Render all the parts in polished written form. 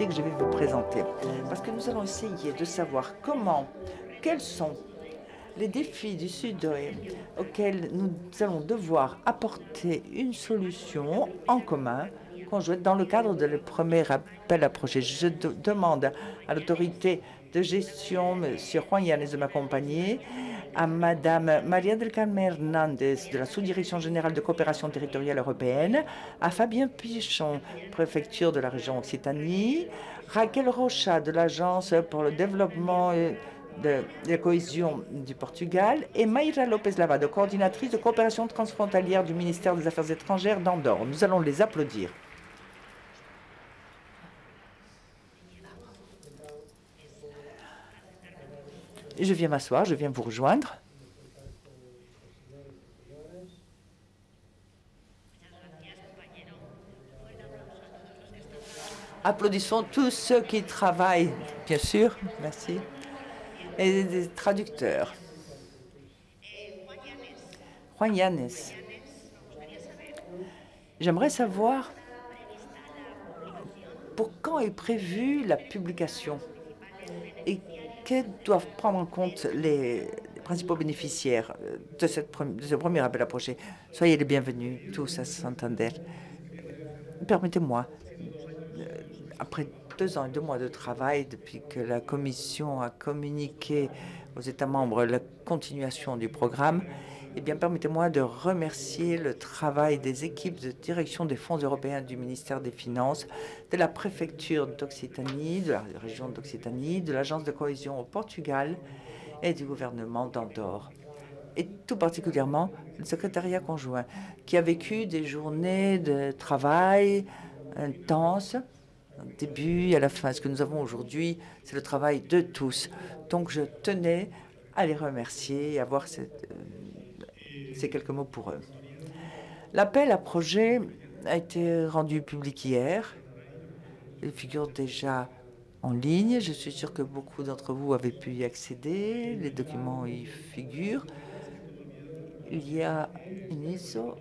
que je vais vous présenter. Parce que nous allons essayer de savoir quels sont les défis du Sud auxquels nous allons devoir apporter une solution en commun, conjointe, dans le cadre de le premier appel à projet. Je demande à l'autorité de gestion, M. Juan Yanes, de m'accompagner, à Madame Maria del Carmen Hernandez de la Sous-Direction générale de coopération territoriale européenne, à Fabien Pichon, préfecture de la région Occitanie, Raquel Rocha de l'Agence pour le développement de la cohésion du Portugal et Mayra Lopez Lavado, coordinatrice de coopération transfrontalière du ministère des Affaires étrangères d'Andorre. Nous allons les applaudir. Je viens m'asseoir, je viens vous rejoindre. Applaudissons tous ceux qui travaillent, bien sûr, merci, et des traducteurs. Juan Yanes, j'aimerais savoir pour quand est prévue la publication et que doivent prendre en compte les principaux bénéficiaires de ce premier appel à projet. Soyez les bienvenus tous à Santander. Permettez-moi, après 2 ans et 2 mois de travail, depuis que la Commission a communiqué aux États membres la continuation du programme, eh bien, permettez-moi de remercier le travail des équipes de direction des fonds européens du ministère des Finances, de la préfecture d'Occitanie, de la région d'Occitanie, de l'agence de cohésion au Portugal et du gouvernement d'Andorre. Et tout particulièrement le secrétariat conjoint, qui a vécu des journées de travail intenses, du début à la fin. Ce que nous avons aujourd'hui, c'est le travail de tous. Donc je tenais à les remercier et à avoir ces quelques mots pour eux. L'appel à projet a été rendu public hier. Il figure déjà en ligne. Je suis sûr que beaucoup d'entre vous avez pu y accéder. Les documents y figurent. Il y a une ISO.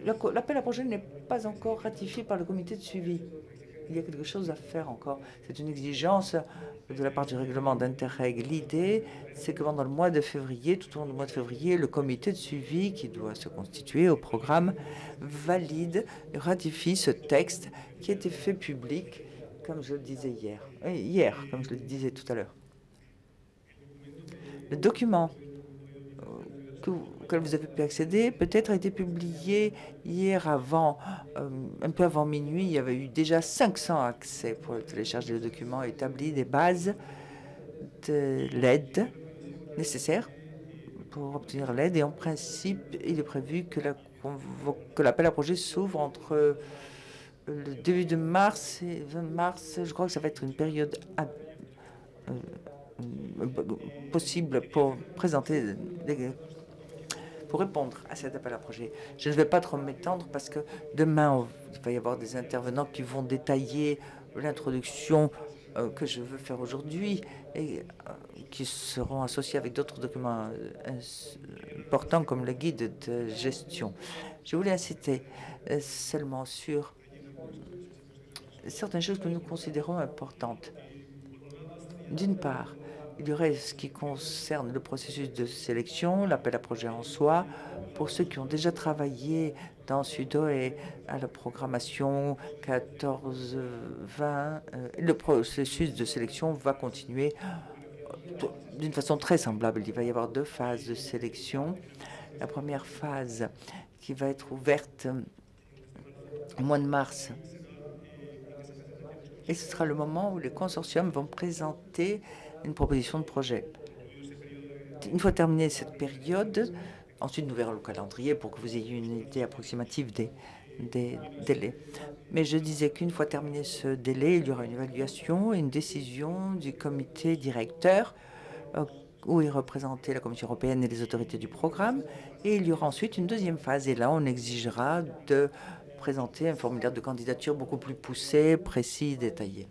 L'appel à projet n'est pas encore ratifié par le comité de suivi. Il y a quelque chose à faire encore. C'est une exigence de la part du règlement d'Interreg. L'idée, c'est que pendant le mois de février, tout au long du mois de février, le comité de suivi qui doit se constituer au programme valide et ratifie ce texte qui a été fait public, comme je le disais hier, comme je le disais tout à l'heure. Le document auquel vous avez pu accéder, peut-être a été publié hier un peu avant minuit. Il y avait eu déjà 500 accès pour télécharger le document, établi des bases de l'aide nécessaire pour obtenir l'aide. Et en principe, il est prévu que l'appel à projet s'ouvre entre le début de mars et 20 mars. Je crois que ça va être une période possible pour présenter pour répondre à cet appel à projet. Je ne vais pas trop m'étendre parce que demain, il va y avoir des intervenants qui vont détailler l'introduction que je veux faire aujourd'hui et qui seront associés avec d'autres documents importants comme le guide de gestion. Je voulais inciter seulement sur certaines choses que nous considérons importantes. D'une part, il y aurait ce qui concerne le processus de sélection, l'appel à projet en soi, pour ceux qui ont déjà travaillé dans Sudo et à la programmation 14-20. Le processus de sélection va continuer d'une façon très semblable. Il va y avoir 2 phases de sélection. La première phase qui va être ouverte au mois de mars. Et ce sera le moment où les consortiums vont présenter une proposition de projet. Une fois terminée cette période, ensuite nous verrons le calendrier pour que vous ayez une idée approximative des délais. Mais je disais qu'une fois terminé ce délai, il y aura une évaluation et une décision du comité directeur où est représentée la Commission européenne et les autorités du programme. Et il y aura ensuite une deuxième phase. Et là, on exigera de présenter un formulaire de candidature beaucoup plus poussé, précis, détaillé.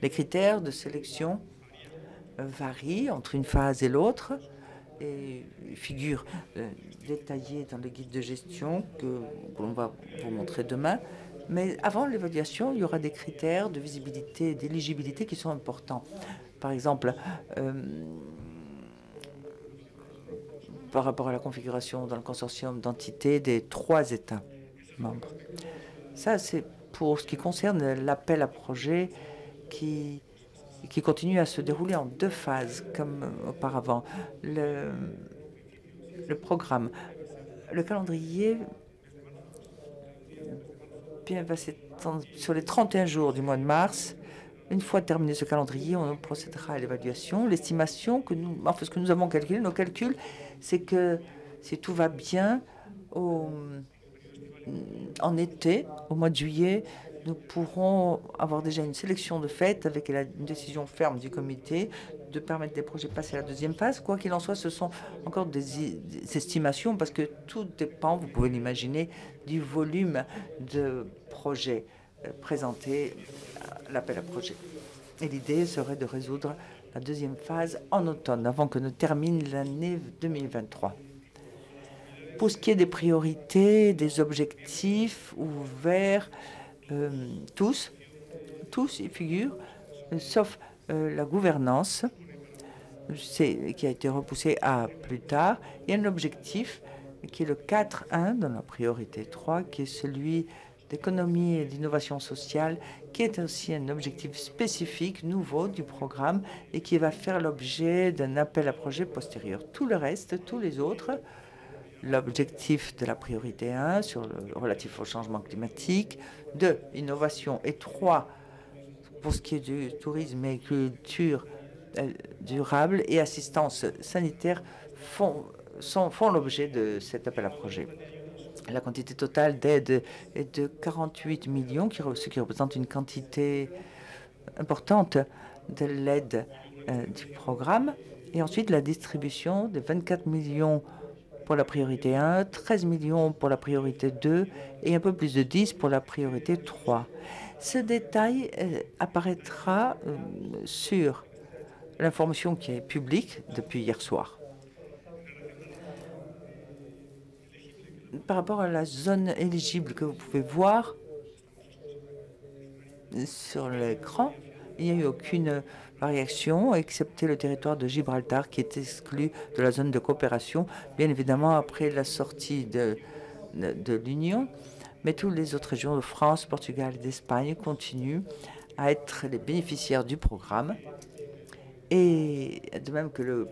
Les critères de sélection varient entre une phase et l'autre et figurent détaillés dans le guide de gestion que l'on va vous montrer demain. Mais avant l'évaluation, il y aura des critères de visibilité et d'éligibilité qui sont importants. Par exemple, par rapport à la configuration dans le consortium d'entités des 3 États membres. Ça, c'est pour ce qui concerne l'appel à projet qui continue à se dérouler en 2 phases, comme auparavant. Le programme, le calendrier va s'étendre sur les 31 jours du mois de mars. Une fois terminé ce calendrier, on procédera à l'évaluation. L'estimation que nous, enfin, ce que nous avons calculé, nos calculs, c'est que si tout va bien, en été, au mois de juillet, nous pourrons avoir déjà une sélection de fait avec une décision ferme du comité de permettre des projets de passer à la 2e phase. Quoi qu'il en soit, ce sont encore des estimations parce que tout dépend, vous pouvez l'imaginer, du volume de projets présentés à l'appel à projet. Et l'idée serait de résoudre la 2e phase en automne, avant que ne termine l'année 2023. Pour ce qui est des priorités, des objectifs ouverts, tous y figurent, sauf la gouvernance, qui a été repoussée à plus tard. Il y a un objectif qui est le 4.1 dans la priorité 3, qui est celui d'économie et d'innovation sociale, qui est aussi un objectif spécifique, nouveau du programme, et qui va faire l'objet d'un appel à projet postérieur. Tout le reste, tous les autres, l'objectif de la priorité 1 sur le relatif au changement climatique, 2, innovation, et 3, pour ce qui est du tourisme et culture durable et assistance sanitaire, font l'objet de cet appel à projet. La quantité totale d'aide est de 48 millions, ce qui représente une quantité importante de l'aide du programme. Et ensuite, la distribution de 24 millions pour la priorité 1, 13 millions pour la priorité 2 et un peu plus de 10 pour la priorité 3. Ce détail apparaîtra sur l'information qui est publique depuis hier soir. Par rapport à la zone éligible que vous pouvez voir sur l'écran, il n'y a eu aucune variation, excepté le territoire de Gibraltar qui est exclu de la zone de coopération, bien évidemment après la sortie de l'Union. Mais toutes les autres régions de France, Portugal et d'Espagne continuent à être les bénéficiaires du programme, et de même que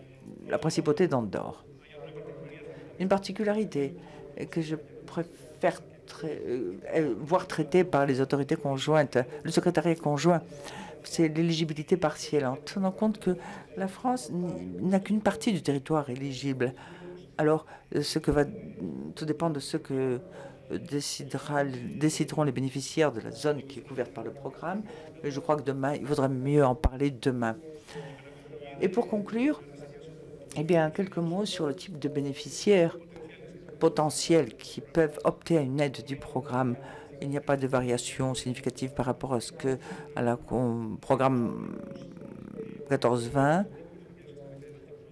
la principauté d'Andorre. Une particularité que je préfère voir traitée par les autorités conjointes, le secrétariat conjoint, c'est l'éligibilité partielle, en tenant compte que la France n'a qu'une partie du territoire éligible. Alors, tout dépend de ce que décideront les bénéficiaires de la zone qui est couverte par le programme. Mais je crois que demain, il vaudrait mieux en parler demain. Et pour conclure, eh bien, quelques mots sur le type de bénéficiaires potentiels qui peuvent opter à une aide du programme. Il n'y a pas de variation significative par rapport à la programme 14-20.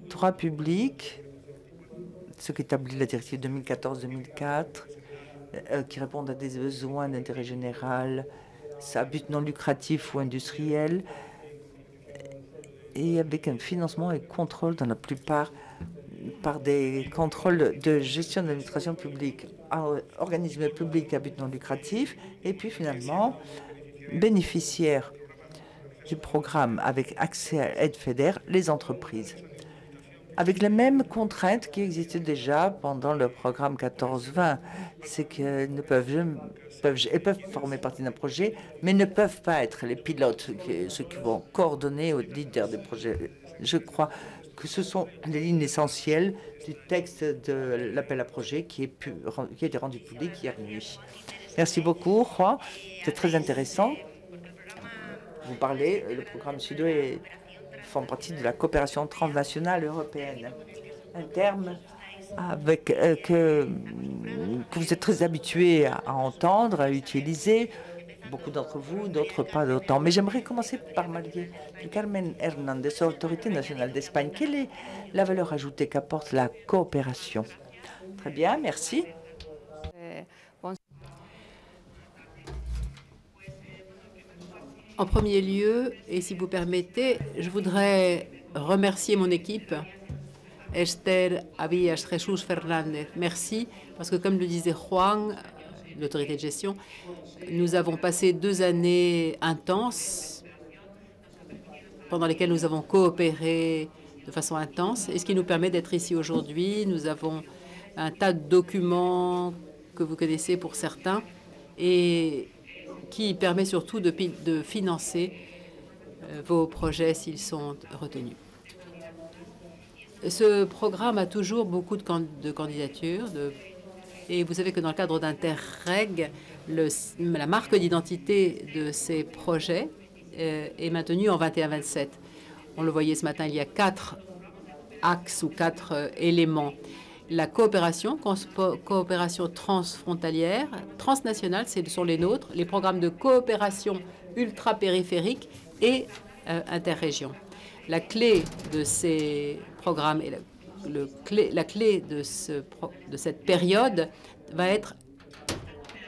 3 publics, ce qu'établit la directive 2014-2004, qui répondent à des besoins d'intérêt général, à but non lucratif ou industriel, et avec un financement et contrôle dans la plupart par des contrôles de gestion de l'administration publique, organismes publics à but non lucratif, et puis finalement bénéficiaires du programme avec accès à aide FEDER, les entreprises, avec les mêmes contraintes qui existaient déjà pendant le programme 14-20. C'est qu'elles peuvent former partie d'un projet, mais ne peuvent pas être les pilotes, ceux qui vont coordonner aux leaders des projets. Je crois que ce sont les lignes essentielles du texte de l'appel à projet qui a été rendu public hier nuit. Merci beaucoup, Juan. C'est très intéressant. Vous parlez, le programme SUDO font partie de la coopération transnationale européenne. Un terme que vous êtes très habitués à entendre, à utiliser. Beaucoup d'entre vous, d'autres pas d'autant. Mais j'aimerais commencer par Marie Carmen Hernández, autorité nationale d'Espagne. Quelle est la valeur ajoutée qu'apporte la coopération? Très bien, merci. En premier lieu, et si vous permettez, je voudrais remercier mon équipe, Esther Avillas, Jesus Fernandez. Merci, parce que comme le disait Juan, l'autorité de gestion, nous avons passé 2 années intenses pendant lesquelles nous avons coopéré de façon intense, et ce qui nous permet d'être ici aujourd'hui. Nous avons un tas de documents que vous connaissez pour certains, et qui permet surtout de financer vos projets s'ils sont retenus. Ce programme a toujours beaucoup de candidatures, et vous savez que dans le cadre d'Interreg, la marque d'identité de ces projets est maintenue en 21-27. On le voyait ce matin, il y a 4 axes ou 4 éléments. La coopération transfrontalière, transnationale, ce sont les nôtres, les programmes de coopération ultra-périphériques et interrégions. La clé de ces programmes et la clé de cette période va être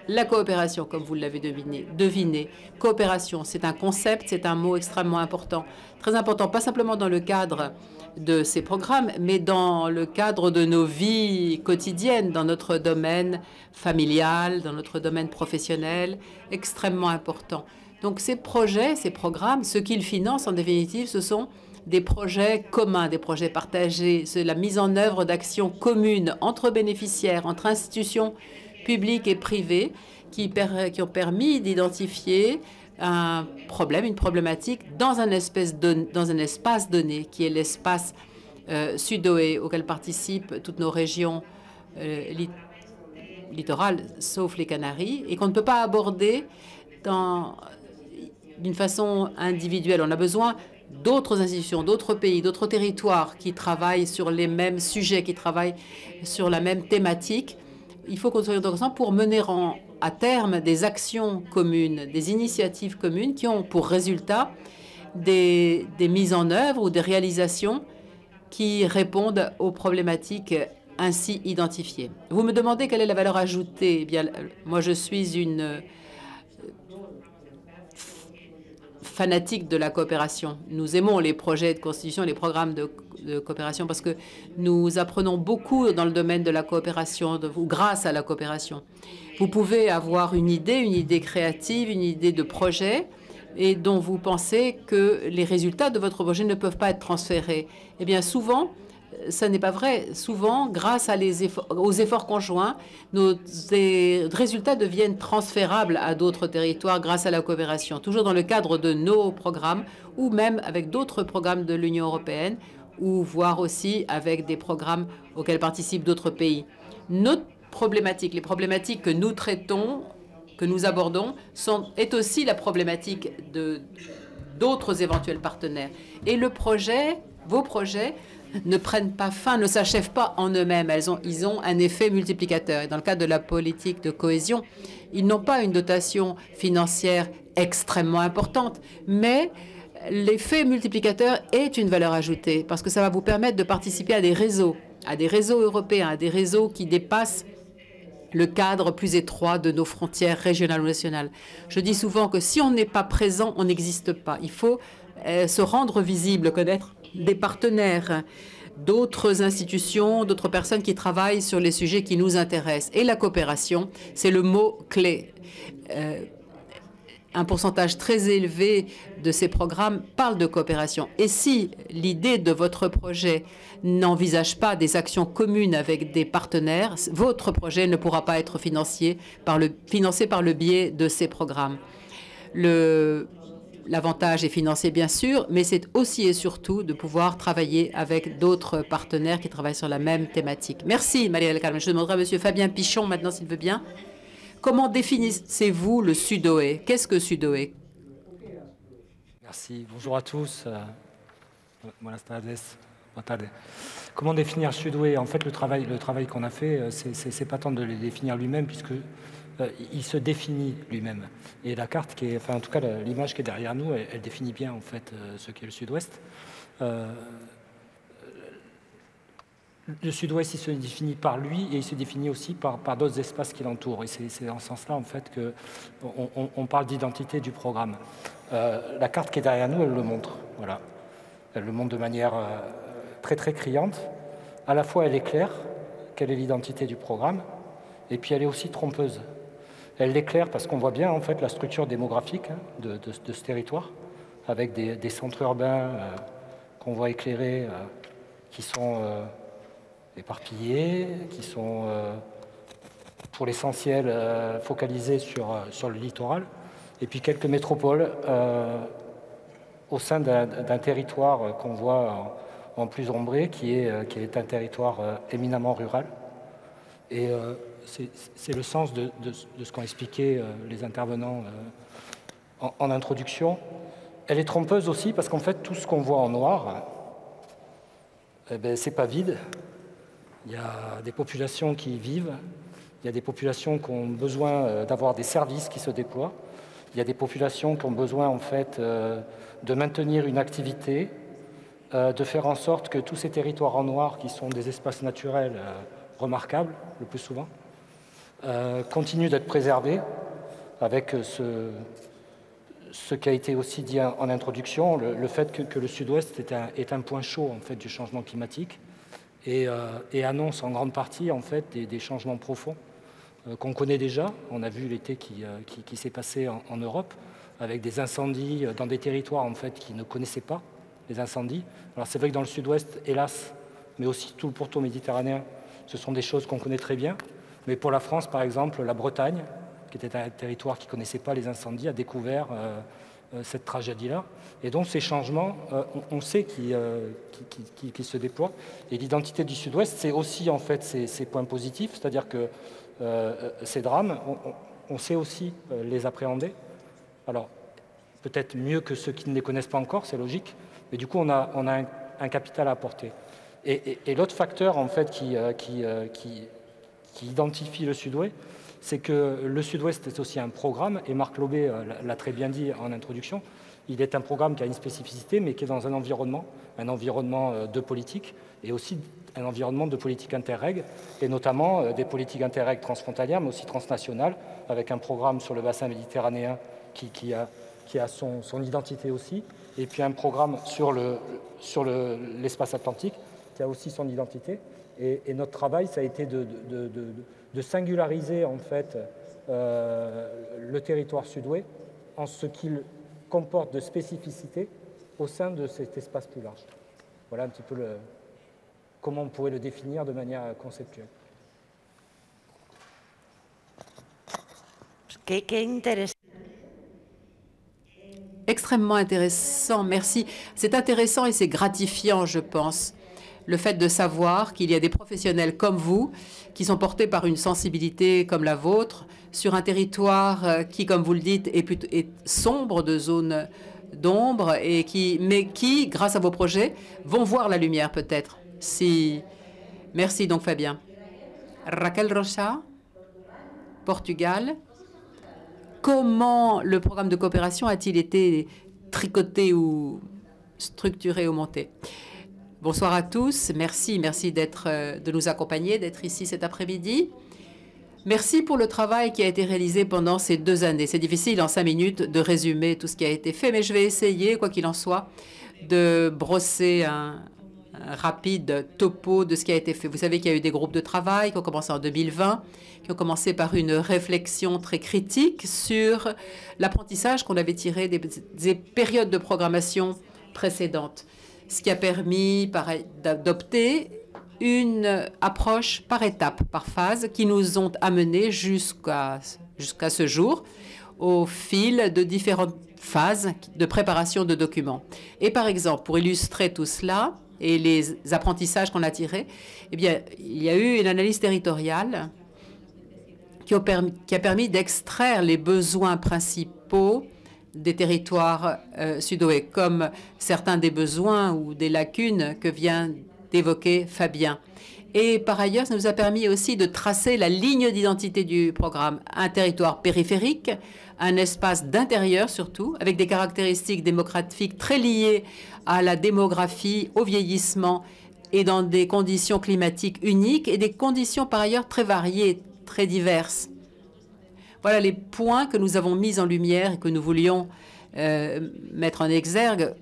la coopération, comme vous l'avez deviné. Coopération, c'est un concept, c'est un mot extrêmement important. Très important, pas simplement dans le cadre de ces programmes, mais dans le cadre de nos vies quotidiennes, dans notre domaine familial, dans notre domaine professionnel, extrêmement important. Donc ces projets, ces programmes, ce qu'ils financent en définitive, ce sont des projets communs, des projets partagés, c'est la mise en œuvre d'actions communes entre bénéficiaires, entre institutions publiques et privées, qui ont permis d'identifier un problème, une problématique dans un espace donné, qui est l'espace Sudoé, auquel participent toutes nos régions littorales, sauf les Canaries, et qu'on ne peut pas aborder d'une façon individuelle. On a besoin d'autres institutions, d'autres pays, d'autres territoires qui travaillent sur les mêmes sujets, qui travaillent sur la même thématique. Il faut qu'on soit ensemble pour mener à terme des actions communes, des initiatives communes qui ont pour résultat des mises en œuvre ou des réalisations qui répondent aux problématiques ainsi identifiées. Vous me demandez quelle est la valeur ajoutée. Eh bien, moi, je suis une fanatique de la coopération. Nous aimons les projets de constitution, les programmes de coopération, parce que nous apprenons beaucoup dans le domaine de la coopération, grâce à la coopération. Vous pouvez avoir une idée créative, une idée de projet, et dont vous pensez que les résultats de votre projet ne peuvent pas être transférés. Eh bien, souvent, ça n'est pas vrai. Souvent, grâce aux efforts conjoints, nos résultats deviennent transférables à d'autres territoires grâce à la coopération, toujours dans le cadre de nos programmes ou même avec d'autres programmes de l'Union européenne ou voire aussi avec des programmes auxquels participent d'autres pays. Notre problématique, les problématiques que nous traitons, que nous abordons, est aussi la problématique d'autres éventuels partenaires. Et vos projets, ne prennent pas fin, ne s'achèvent pas en eux-mêmes. Ils ont un effet multiplicateur. Et dans le cadre de la politique de cohésion, ils n'ont pas une dotation financière extrêmement importante, mais l'effet multiplicateur est une valeur ajoutée parce que ça va vous permettre de participer à des réseaux européens, à des réseaux qui dépassent le cadre plus étroit de nos frontières régionales ou nationales. Je dis souvent que si on n'est pas présent, on n'existe pas. Il faut se rendre visible, connaître des partenaires, d'autres institutions, d'autres personnes qui travaillent sur les sujets qui nous intéressent. Et la coopération, c'est le mot-clé. Un pourcentage très élevé de ces programmes parle de coopération. Et si l'idée de votre projet n'envisage pas des actions communes avec des partenaires, votre projet ne pourra pas être financé par le biais de ces programmes. L'avantage est financier, bien sûr, mais c'est aussi et surtout de pouvoir travailler avec d'autres partenaires qui travaillent sur la même thématique. Merci, Maria del Carmen. Je demanderai à M. Fabien Pichon, maintenant, s'il veut bien. Comment définissez-vous le Sudoé? Qu'est-ce que Sudoé? Merci. Bonjour à tous. Buenas tardes. Comment définir Sudoé? En fait, le travail qu'on a fait, c'est pas tant de le définir lui-même, puisque il se définit lui-même. Et la carte en tout cas, l'image qui est derrière nous, elle définit bien en fait ce qu'est le Sud-Ouest. le Sud-Ouest, il se définit par lui et il se définit aussi par d'autres espaces qui l'entourent. Et c'est dans ce sens-là, en fait, qu'on parle d'identité du programme. La carte qui est derrière nous, elle le montre. Voilà. Elle le montre de manière très, très criante. À la fois, elle éclaire quelle est l'identité du programme, et puis elle est aussi trompeuse. Elle l'éclaire parce qu'on voit bien, en fait, la structure démographique de ce territoire, avec des centres urbains qu'on voit éclairés, qui sont éparpillés, qui sont pour l'essentiel focalisés sur le littoral, et puis quelques métropoles au sein d'un territoire qu'on voit en plus ombré, qui est un territoire éminemment rural. Et c'est le sens de ce qu'ont expliqué les intervenants en introduction. Elle est trompeuse aussi parce qu'en fait, tout ce qu'on voit en noir, eh ben, c'est pas vide. Il y a des populations qui y vivent, il y a des populations qui ont besoin d'avoir des services qui se déploient, il y a des populations qui ont besoin en fait de maintenir une activité, de faire en sorte que tous ces territoires en noir, qui sont des espaces naturels remarquables le plus souvent, continuent d'être préservés avec ce qui a été aussi dit en introduction, le fait que le Sud-Ouest est un point chaud en fait, du changement climatique et annonce en grande partie en fait, des changements profonds qu'on connaît déjà. On a vu l'été qui s'est passé en Europe avec des incendies dans des territoires en fait, qui ne connaissaient pas les incendies. Alors c'est vrai que dans le Sud-Ouest, hélas, mais aussi tout le pourtour méditerranéen, ce sont des choses qu'on connaît très bien. Mais pour la France, par exemple, la Bretagne, qui était un territoire qui ne connaissait pas les incendies, a découvert cette tragédie-là. Et donc ces changements, on sait qu'ils se déploient. Et l'identité du Sud-Ouest, c'est aussi en fait ces points positifs, c'est-à-dire que ces drames, on sait aussi les appréhender. Alors, peut-être mieux que ceux qui ne les connaissent pas encore, c'est logique, mais du coup, on a un capital à apporter. Et l'autre facteur, en fait, qui identifie le Sud-Ouest, c'est que le Sud-Ouest est aussi un programme, et Marc Lobé l'a très bien dit en introduction, il est un programme qui a une spécificité, mais qui est dans un environnement de politique, et aussi un environnement de politique interreg, et notamment des politiques interreg transfrontalières, mais aussi transnationales, avec un programme sur le bassin méditerranéen qui a son identité aussi, et puis un programme sur l'espace atlantique qui a aussi son identité. Et notre travail, ça a été de singulariser en fait le territoire sud-ouest en ce qu'il comporte de spécificité au sein de cet espace plus large. Voilà un petit peu comment on pourrait le définir de manière conceptuelle. Extrêmement intéressant, merci. C'est intéressant et c'est gratifiant, je pense, le fait de savoir qu'il y a des professionnels comme vous qui sont portés par une sensibilité comme la vôtre sur un territoire qui, comme vous le dites, est sombre de zones d'ombre mais qui, grâce à vos projets, vont voir la lumière peut-être. Merci donc Fabien. Raquel Rocha, Portugal. Comment le programme de coopération a-t-il été tricoté ou structuré ou monté? Bonsoir à tous. Merci de nous accompagner, d'être ici cet après-midi. Merci pour le travail qui a été réalisé pendant ces 2 années. C'est difficile en 5 minutes de résumer tout ce qui a été fait, mais je vais essayer, quoi qu'il en soit, de brosser un rapide topo de ce qui a été fait. Vous savez qu'il y a eu des groupes de travail qui ont commencé en 2020, qui ont commencé par une réflexion très critique sur l'apprentissage qu'on avait tiré des périodes de programmation précédentes, ce qui a permis d'adopter une approche par étapes, par phase, qui nous ont amenés jusqu'à ce jour au fil de différentes phases de préparation de documents. Et par exemple, pour illustrer tout cela et les apprentissages qu'on a tirés, eh bien, il y a eu une analyse territoriale qui a permis d'extraire les besoins principaux des territoires sud-ouest, comme certains des besoins ou des lacunes que vient d'évoquer Fabien. Et par ailleurs, ça nous a permis aussi de tracer la ligne d'identité du programme. Un territoire périphérique, un espace d'intérieur surtout, avec des caractéristiques démographiques très liées à la démographie, au vieillissement et dans des conditions climatiques uniques et des conditions par ailleurs très variées, très diverses. Voilà les points que nous avons mis en lumière et que nous voulions mettre en exergue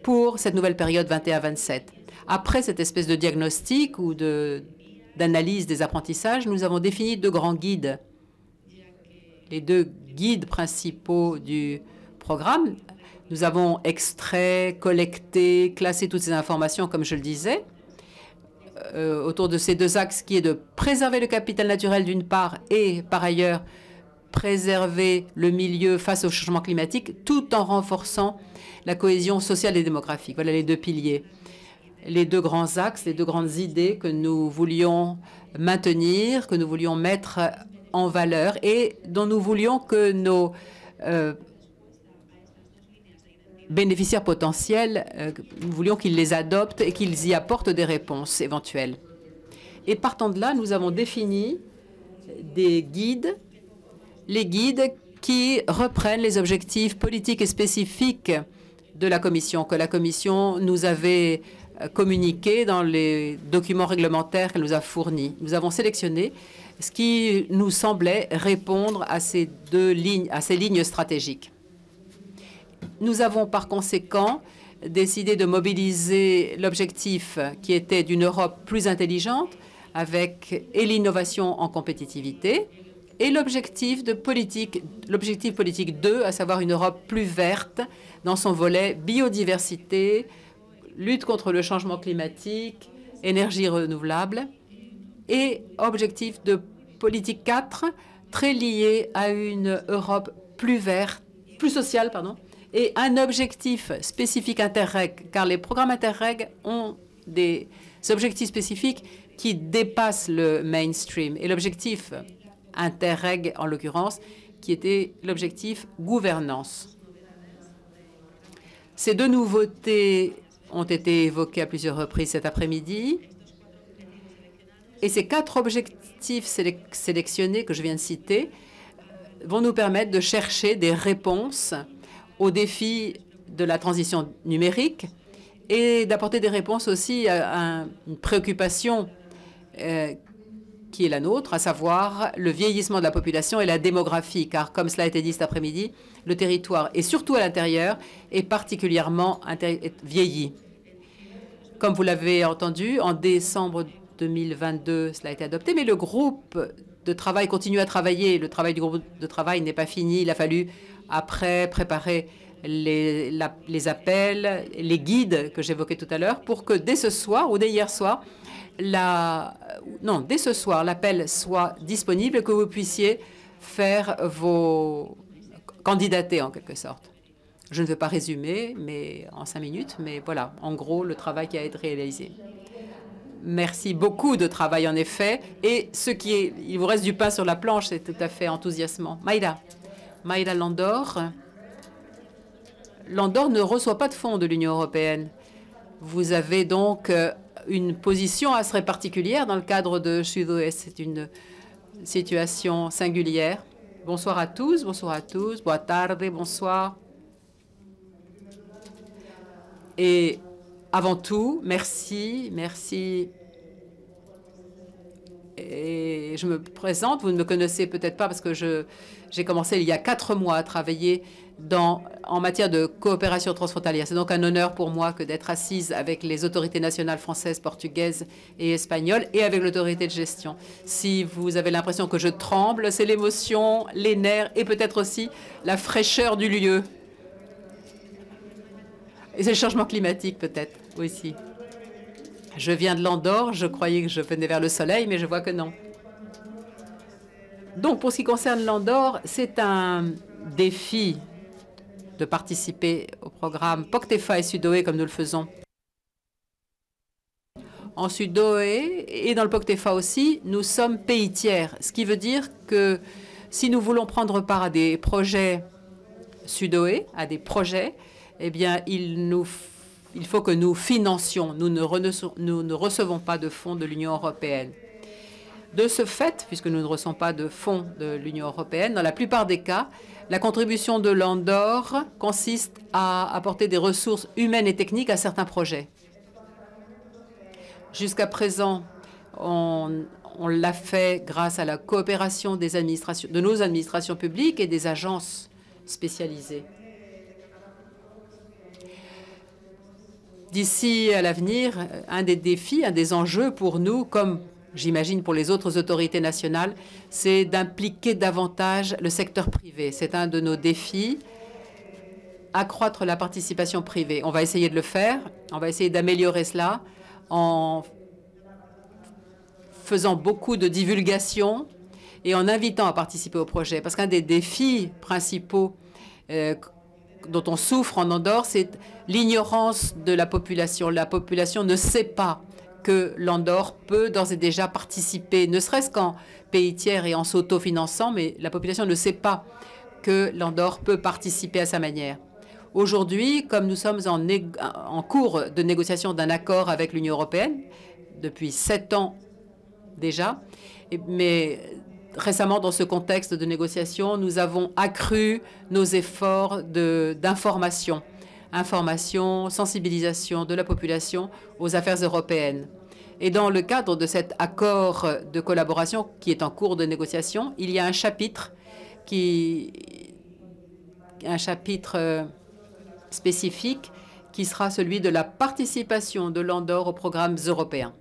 pour cette nouvelle période 21-27. Après cette espèce de diagnostic ou d'analyse des apprentissages, nous avons défini 2 grands guides. Les 2 guides principaux du programme. Nous avons extrait, collecté, classé toutes ces informations, comme je le disais, autour de ces 2 axes qui est de préserver le capital naturel d'une part et, par ailleurs, préserver le milieu face au changement climatique tout en renforçant la cohésion sociale et démographique. Voilà les 2 piliers, les 2 grands axes, les 2 grandes idées que nous voulions maintenir, que nous voulions mettre en valeur et dont nous voulions que nos bénéficiaires potentiels, nous voulions qu'ils les adoptent et qu'ils y apportent des réponses éventuelles. Et partant de là, nous avons défini des guides, les guides qui reprennent les objectifs politiques et spécifiques de la Commission, que la Commission nous avait communiqués dans les documents réglementaires qu'elle nous a fournis. Nous avons sélectionné ce qui nous semblait répondre à ces 2 lignes, à ces lignes stratégiques. Nous avons par conséquent décidé de mobiliser l'objectif qui était d'une Europe plus intelligente avec et l'innovation en compétitivité et l'objectif politique 2, à savoir une Europe plus verte dans son volet biodiversité, lutte contre le changement climatique, énergie renouvelable, et objectif de politique 4, très lié à une Europe plus verte, plus sociale, pardon, et un objectif spécifique Interreg, car les programmes Interreg ont des objectifs spécifiques qui dépassent le mainstream. Et l'objectif Interreg, en l'occurrence, qui était l'objectif gouvernance. Ces 2 nouveautés ont été évoquées à plusieurs reprises cet après-midi. Et ces 4 objectifs sélectionnés que je viens de citer vont nous permettre de chercher des réponses aux défis de la transition numérique et d'apporter des réponses aussi à une préoccupation qui est la nôtre, à savoir le vieillissement de la population et la démographie, car comme cela a été dit cet après-midi, le territoire, et surtout à l'intérieur, est particulièrement vieilli. Comme vous l'avez entendu, en décembre 2022, cela a été adopté, mais le groupe de travail continue à travailler. Le travail du groupe de travail n'est pas fini. Il a fallu, après, préparer les appels, les guides que j'évoquais tout à l'heure, pour que dès ce soir ou dès hier soir, dès ce soir, l'appel soit disponible et que vous puissiez faire vos candidater en quelque sorte. Je ne veux pas résumer mais en 5 minutes, mais voilà, en gros, le travail qui a été réalisé. Merci, beaucoup de travail en effet. Et il vous reste du pain sur la planche, c'est tout à fait enthousiasmant. Maïda Landor. L'Andorre ne reçoit pas de fonds de l'Union européenne. Vous avez donc une position assez particulière dans le cadre de Sud-Ouest. C'est une situation singulière. Bonsoir à tous, boa tarde, bonsoir. Et avant tout, merci. Et je me présente, vous ne me connaissez peut-être pas parce que j'ai commencé il y a 4 mois à travailler en matière de coopération transfrontalière. C'est donc un honneur pour moi que d'être assise avec les autorités nationales françaises, portugaises et espagnoles et avec l'autorité de gestion. Si vous avez l'impression que je tremble, c'est l'émotion, les nerfs et peut-être aussi la fraîcheur du lieu. Et c'est le changement climatique peut-être aussi. Je viens de l'Andorre, je croyais que je venais vers le soleil, mais je vois que non. Donc, pour ce qui concerne l'Andorre, c'est un défi de participer au programme POCTEFA et Sud-OE comme nous le faisons. En Sud-OE et dans le POCTEFA aussi, nous sommes pays tiers, ce qui veut dire que si nous voulons prendre part à des projets Sud-OE, eh bien, il faut que nous financions. Nous ne recevons pas de fonds de l'Union européenne. De ce fait, puisque nous ne recevons pas de fonds de l'Union européenne, dans la plupart des cas, la contribution de l'Andorre consiste à apporter des ressources humaines et techniques à certains projets. Jusqu'à présent, on l'a fait grâce à la coopération des administrations, de nos administrations publiques et des agences spécialisées. D'ici à l'avenir, un des défis, un des enjeux pour nous, comme j'imagine pour les autres autorités nationales, c'est d'impliquer davantage le secteur privé. C'est un de nos défis, accroître la participation privée. On va essayer de le faire, on va essayer d'améliorer cela en faisant beaucoup de divulgation et en invitant à participer au projet. Parce qu'un des défis principaux dont on souffre en Andorre, c'est l'ignorance de la population. La population ne sait pas que l'Andorre peut d'ores et déjà participer, ne serait-ce qu'en pays tiers et en s'autofinançant, mais la population ne sait pas que l'Andorre peut participer à sa manière. Aujourd'hui, comme nous sommes en cours de négociation d'un accord avec l'Union européenne, depuis 7 ans déjà, mais récemment, dans ce contexte de négociation, nous avons accru nos efforts d'information, sensibilisation de la population aux affaires européennes. Et dans le cadre de cet accord de collaboration qui est en cours de négociation, il y a un chapitre spécifique qui sera celui de la participation de l'Andorre aux programmes européens.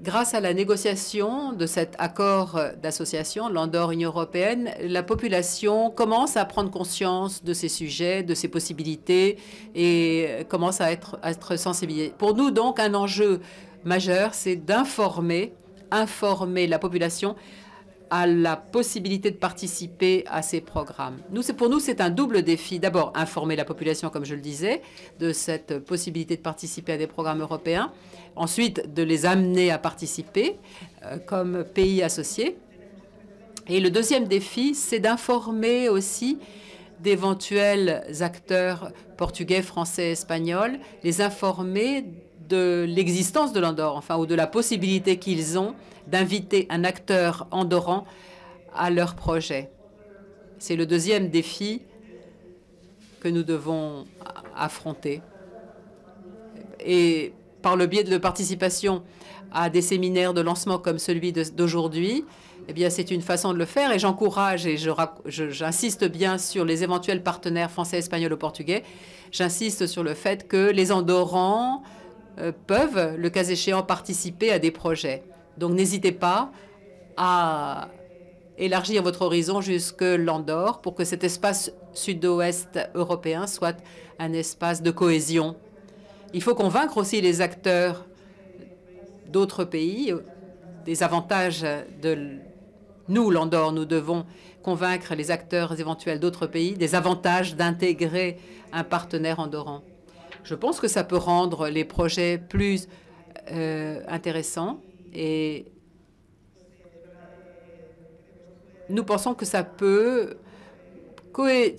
Grâce à la négociation de cet accord d'association, l'Andorre-Union européenne, la population commence à prendre conscience de ces sujets, de ces possibilités et commence à être sensibilisée. Pour nous, donc, un enjeu majeur, c'est d'informer la population à la possibilité de participer à ces programmes. Pour nous, c'est un double défi. D'abord, informer la population, comme je le disais, de cette possibilité de participer à des programmes européens. Ensuite, de les amener à participer comme pays associés. Et le deuxième défi, c'est d'informer aussi d'éventuels acteurs portugais, français, espagnols, les informer de l'existence de l'Andorre, enfin, ou de la possibilité qu'ils ont d'inviter un acteur andorran à leur projet. C'est le deuxième défi que nous devons affronter. Et par le biais de la participation à des séminaires de lancement comme celui d'aujourd'hui, eh bien, c'est une façon de le faire et j'encourage et j'insiste bien sur les éventuels partenaires français, espagnols ou portugais. J'insiste sur le fait que les Andorrans peuvent, le cas échéant, participer à des projets. Donc, n'hésitez pas à élargir votre horizon jusque l'Andorre pour que cet espace sud-ouest européen soit un espace de cohésion. Il faut convaincre aussi les acteurs d'autres pays des avantages de nous, l'Andorre. Nous devons convaincre les acteurs éventuels d'autres pays des avantages d'intégrer un partenaire andorran. Je pense que ça peut rendre les projets plus intéressants et nous pensons que ça peut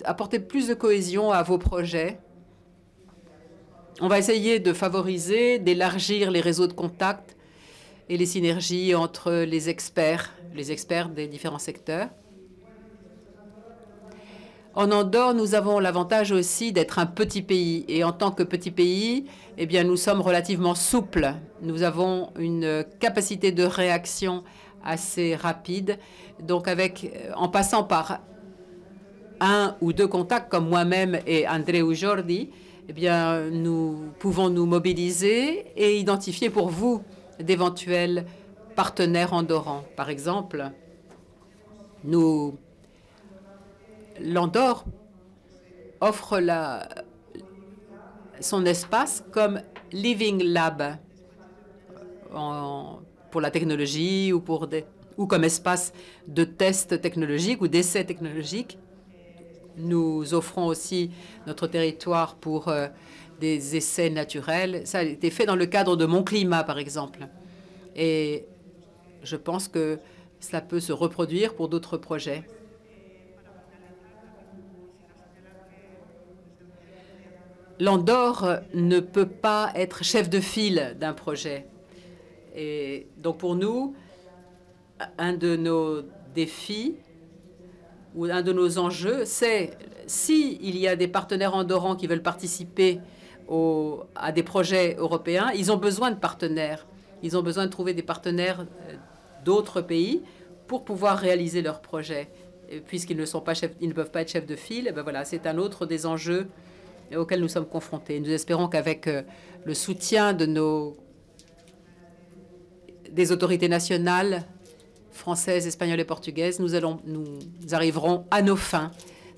apporter plus de cohésion à vos projets. On va essayer de favoriser, d'élargir les réseaux de contacts et les synergies entre les experts des différents secteurs. En Andorre, nous avons l'avantage aussi d'être un petit pays. Et en tant que petit pays, eh bien, nous sommes relativement souples. Nous avons une capacité de réaction assez rapide. Donc, en passant par un ou deux contacts, comme moi-même et Andreu Jordi, eh bien, nous pouvons nous mobiliser et identifier pour vous d'éventuels partenaires andorrans. Par exemple, l'Andorre offre son espace comme Living Lab pour la technologie ou comme espace de test technologique ou d'essais technologiques. Nous offrons aussi notre territoire pour des essais naturels. Ça a été fait dans le cadre de Mon Climat, par exemple. Et je pense que cela peut se reproduire pour d'autres projets. L'Andorre ne peut pas être chef de file d'un projet. Et donc pour nous, un de nos défis ou un de nos enjeux, c'est s'il y a des partenaires andorrans qui veulent participer à des projets européens, ils ont besoin de partenaires. Ils ont besoin de trouver des partenaires d'autres pays pour pouvoir réaliser leurs projets. Puisqu'ils ne sont pas chefs, ils ne peuvent pas être chefs de file, ben voilà, c'est un autre des enjeux auxquels nous sommes confrontés. Nous espérons qu'avec le soutien des autorités nationales, françaises, espagnoles et portugaises, nous arriverons à nos fins.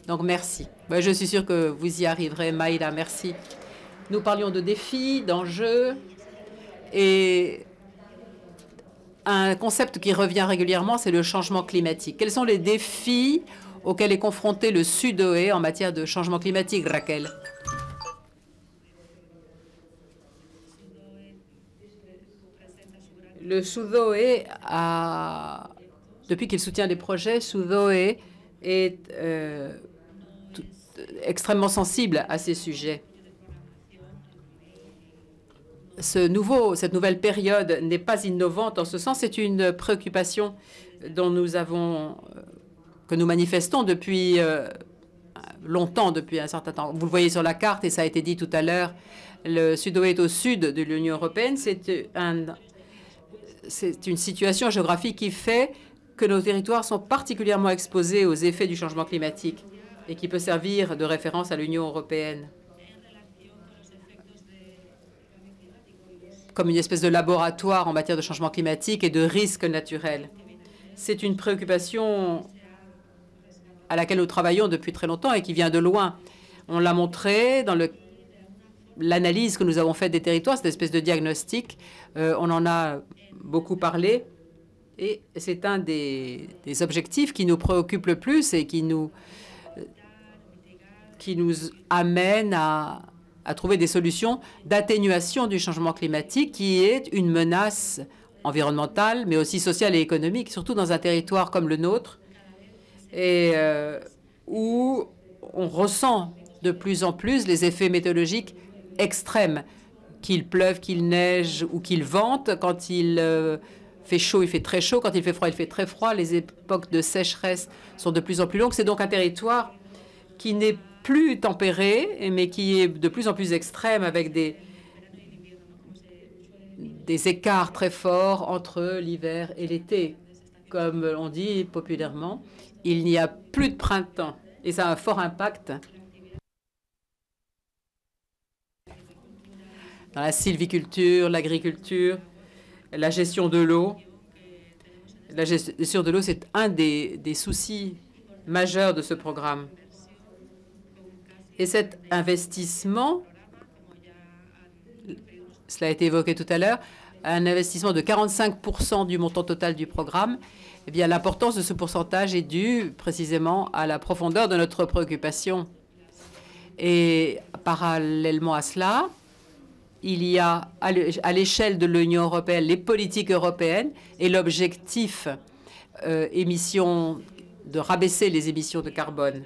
Donc, merci. Ben, je suis sûre que vous y arriverez, Maïla, merci. Nous parlions de défis, d'enjeux, et un concept qui revient régulièrement, c'est le changement climatique. Quels sont les défis auxquels est confronté le Sud-Oé en matière de changement climatique, Raquel? Le Sud-Oé depuis qu'il soutient des projets, Sud-Oé est extrêmement sensible à ces sujets. Cette nouvelle période n'est pas innovante en ce sens. C'est une préoccupation que nous manifestons depuis longtemps, depuis un certain temps. Vous le voyez sur la carte et ça a été dit tout à l'heure, le Sud-Ouest est au sud de l'Union européenne. C'est une situation géographique qui fait que nos territoires sont particulièrement exposés aux effets du changement climatique et qui peut servir de référence à l'Union européenne, comme une espèce de laboratoire en matière de changement climatique et de risques naturels. C'est une préoccupation à laquelle nous travaillons depuis très longtemps et qui vient de loin. On l'a montré dans l'analyse que nous avons faite des territoires, cette espèce de diagnostic. On en a beaucoup parlé et c'est un des objectifs qui nous préoccupe le plus et qui nous amène à trouver des solutions d'atténuation du changement climatique qui est une menace environnementale, mais aussi sociale et économique, surtout dans un territoire comme le nôtre, et où on ressent de plus en plus les effets météorologiques extrêmes, qu'il pleuve, qu'il neige ou qu'il vente. Quand il fait chaud, il fait très chaud. Quand il fait froid, il fait très froid. Les époques de sécheresse sont de plus en plus longues. C'est donc un territoire qui n'est plus tempéré, mais qui est de plus en plus extrême, avec des écarts très forts entre l'hiver et l'été. Comme on dit populairement, il n'y a plus de printemps. Et ça a un fort impact dans la sylviculture, l'agriculture, la gestion de l'eau. La gestion de l'eau, c'est un des soucis majeurs de ce programme. Et cet investissement, cela a été évoqué tout à l'heure, un investissement de 45% du montant total du programme, eh bien, l'importance de ce pourcentage est due précisément à la profondeur de notre préoccupation. Et parallèlement à cela, il y a à l'échelle de l'Union européenne les politiques européennes et l'objectif de rabaisser les émissions de carbone.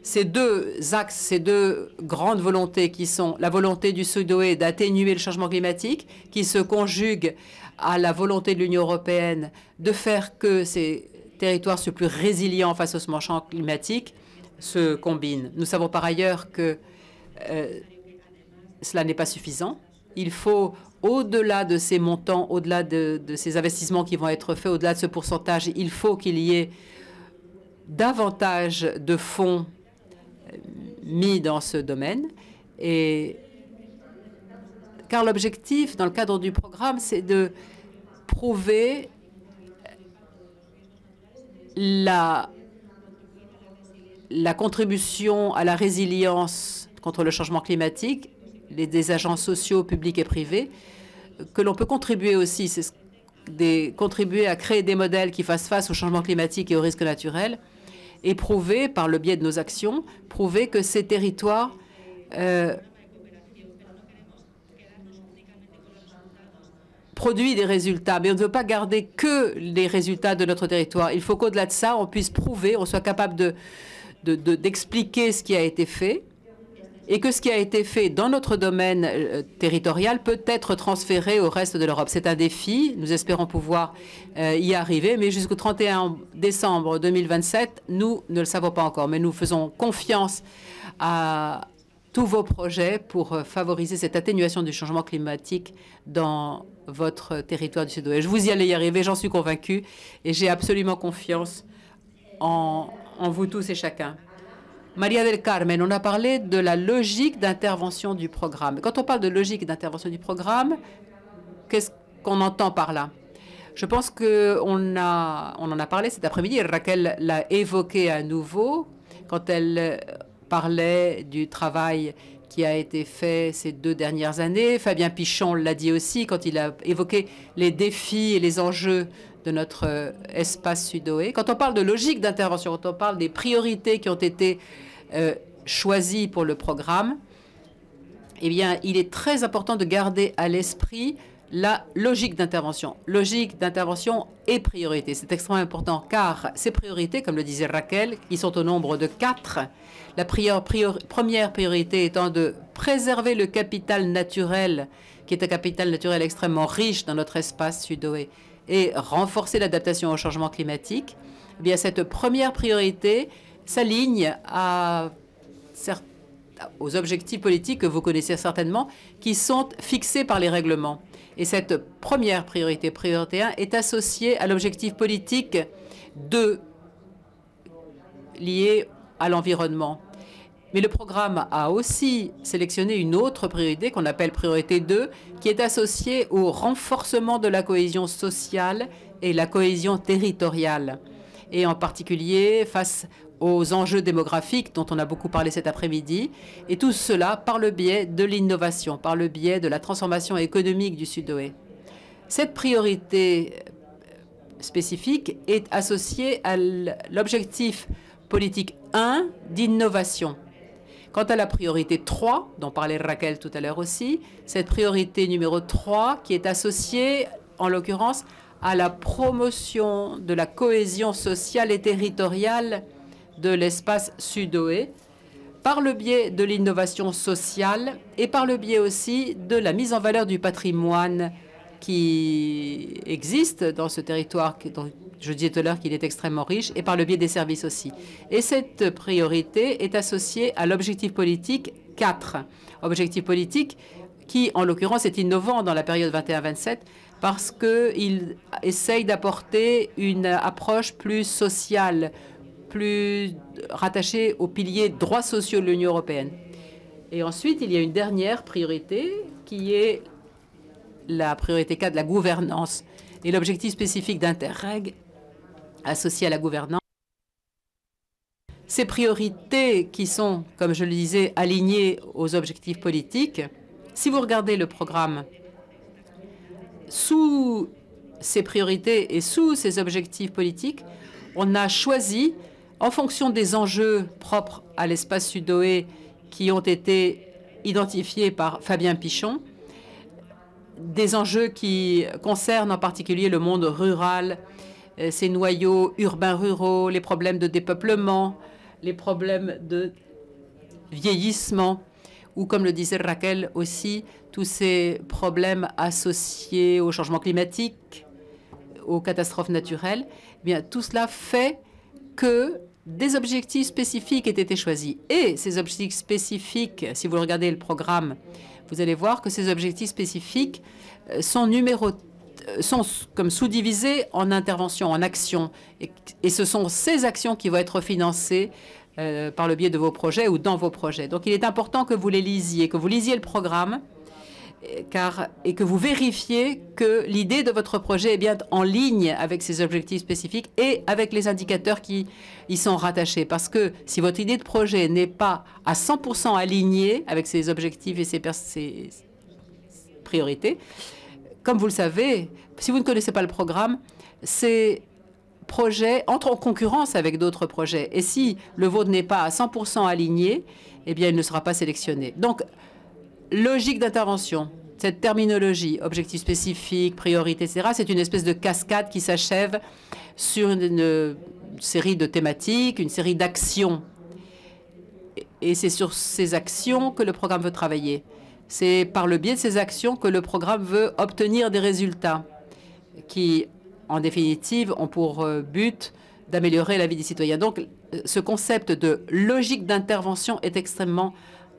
Ces deux axes, ces deux grandes volontés qui sont la volonté du Sud-Ouest d'atténuer le changement climatique, qui se conjugue à la volonté de l'Union européenne de faire que ces territoires soient plus résilients face au changement climatique, se combinent. Nous savons par ailleurs que cela n'est pas suffisant. Il faut, au-delà de ces montants, au-delà de ces investissements qui vont être faits, au-delà de ce pourcentage, il faut qu'il y ait davantage de fonds mis dans ce domaine. Car l'objectif, dans le cadre du programme, c'est de prouver la contribution à la résilience contre le changement climatique des agents sociaux, publics et privés, que l'on peut contribuer aussi, c'est contribuer à créer des modèles qui fassent face au changement climatique et aux risques naturels, et prouver, par le biais de nos actions, prouver que ces territoires produisent des résultats. Mais on ne veut pas garder que les résultats de notre territoire. Il faut qu'au-delà de ça, on puisse prouver, on soit capable d'expliquer ce qui a été fait et que ce qui a été fait dans notre domaine territorial peut être transféré au reste de l'Europe. C'est un défi. Nous espérons pouvoir y arriver, mais jusqu'au 31 décembre 2027, nous ne le savons pas encore. Mais nous faisons confiance à tous vos projets pour favoriser cette atténuation du changement climatique dans votre territoire du Sud-Ouest. Vous y allez y arriver, j'en suis convaincue, et j'ai absolument confiance en vous tous et chacun. Maria del Carmen, on a parlé de la logique d'intervention du programme. Quand on parle de logique d'intervention du programme, qu'est-ce qu'on entend par là? Je pense qu'on en a parlé cet après-midi. Raquel l'a évoqué à nouveau quand elle parlait du travail qui a été fait ces 2 dernières années. Fabien Pichon l'a dit aussi quand il a évoqué les défis et les enjeux de notre espace sud-ouest. Quand on parle de logique d'intervention, quand on parle des priorités qui ont été choisies pour le programme, eh bien, il est très important de garder à l'esprit la logique d'intervention. Logique d'intervention et priorité. C'est extrêmement important car ces priorités, comme le disait Raquel, ils sont au nombre de 4. La première priorité étant de préserver le capital naturel, qui est un capital naturel extrêmement riche dans notre espace sud-ouest, et renforcer l'adaptation au changement climatique. Eh bien, cette première priorité s'aligne aux objectifs politiques que vous connaissez certainement, qui sont fixés par les règlements. Et cette première priorité, priorité 1, est associée à l'objectif politique 2 lié à l'environnement. Mais le programme a aussi sélectionné une autre priorité qu'on appelle priorité 2, qui est associée au renforcement de la cohésion sociale et la cohésion territoriale, et en particulier face aux enjeux démographiques dont on a beaucoup parlé cet après-midi, et tout cela par le biais de l'innovation, par le biais de la transformation économique du Sud-Ouest. Cette priorité spécifique est associée à l'objectif politique 1 d'innovation. Quant à la priorité 3, dont parlait Raquel tout à l'heure aussi, cette priorité numéro 3 qui est associée, en l'occurrence, à la promotion de la cohésion sociale et territoriale de l'espace sud-ouest, par le biais de l'innovation sociale et par le biais aussi de la mise en valeur du patrimoine qui existe dans ce territoire, dont je disais tout à l'heure qu'il est extrêmement riche, et par le biais des services aussi. Et cette priorité est associée à l'objectif politique 4. Objectif politique qui, en l'occurrence, est innovant dans la période 21-27 parce qu'il essaye d'apporter une approche plus sociale, plus rattachée aux piliers droits sociaux de l'Union européenne. Et ensuite, il y a une dernière priorité qui est la priorité 4 de la gouvernance et l'objectif spécifique d'Interreg associé à la gouvernance. Ces priorités qui sont, comme je le disais, alignées aux objectifs politiques, si vous regardez le programme sous ces priorités et sous ces objectifs politiques, on a choisi, en fonction des enjeux propres à l'espace sud-ouest qui ont été identifiés par Fabien Pichon, des enjeux qui concernent en particulier le monde rural, ces noyaux urbains-ruraux, les problèmes de dépeuplement, les problèmes de vieillissement, ou comme le disait Raquel aussi, tous ces problèmes associés au changement climatique, aux catastrophes naturelles. Eh bien, tout cela fait que des objectifs spécifiques aient été choisis. Et ces objectifs spécifiques, si vous regardez le programme, vous allez voir que ces objectifs spécifiques sont comme sous-divisés en interventions, en actions. Et ce sont ces actions qui vont être financées par le biais de vos projets ou dans vos projets. Donc, il est important que vous les lisiez, que vous lisiez le programme et que vous vérifiez que l'idée de votre projet est bien en ligne avec ces objectifs spécifiques et avec les indicateurs qui y sont rattachés. Parce que si votre idée de projet n'est pas à 100% alignée avec ces objectifs et ces priorités, comme vous le savez, si vous ne connaissez pas le programme, ces projets entrent en concurrence avec d'autres projets. Et si le vôtre n'est pas à 100% aligné, eh bien, il ne sera pas sélectionné. Donc, logique d'intervention, cette terminologie, objectif spécifique, priorité, etc., c'est une espèce de cascade qui s'achève sur une série de thématiques, une série d'actions. Et c'est sur ces actions que le programme veut travailler. C'est par le biais de ces actions que le programme veut obtenir des résultats qui, en définitive, ont pour but d'améliorer la vie des citoyens. Donc, ce concept de logique d'intervention est extrêmement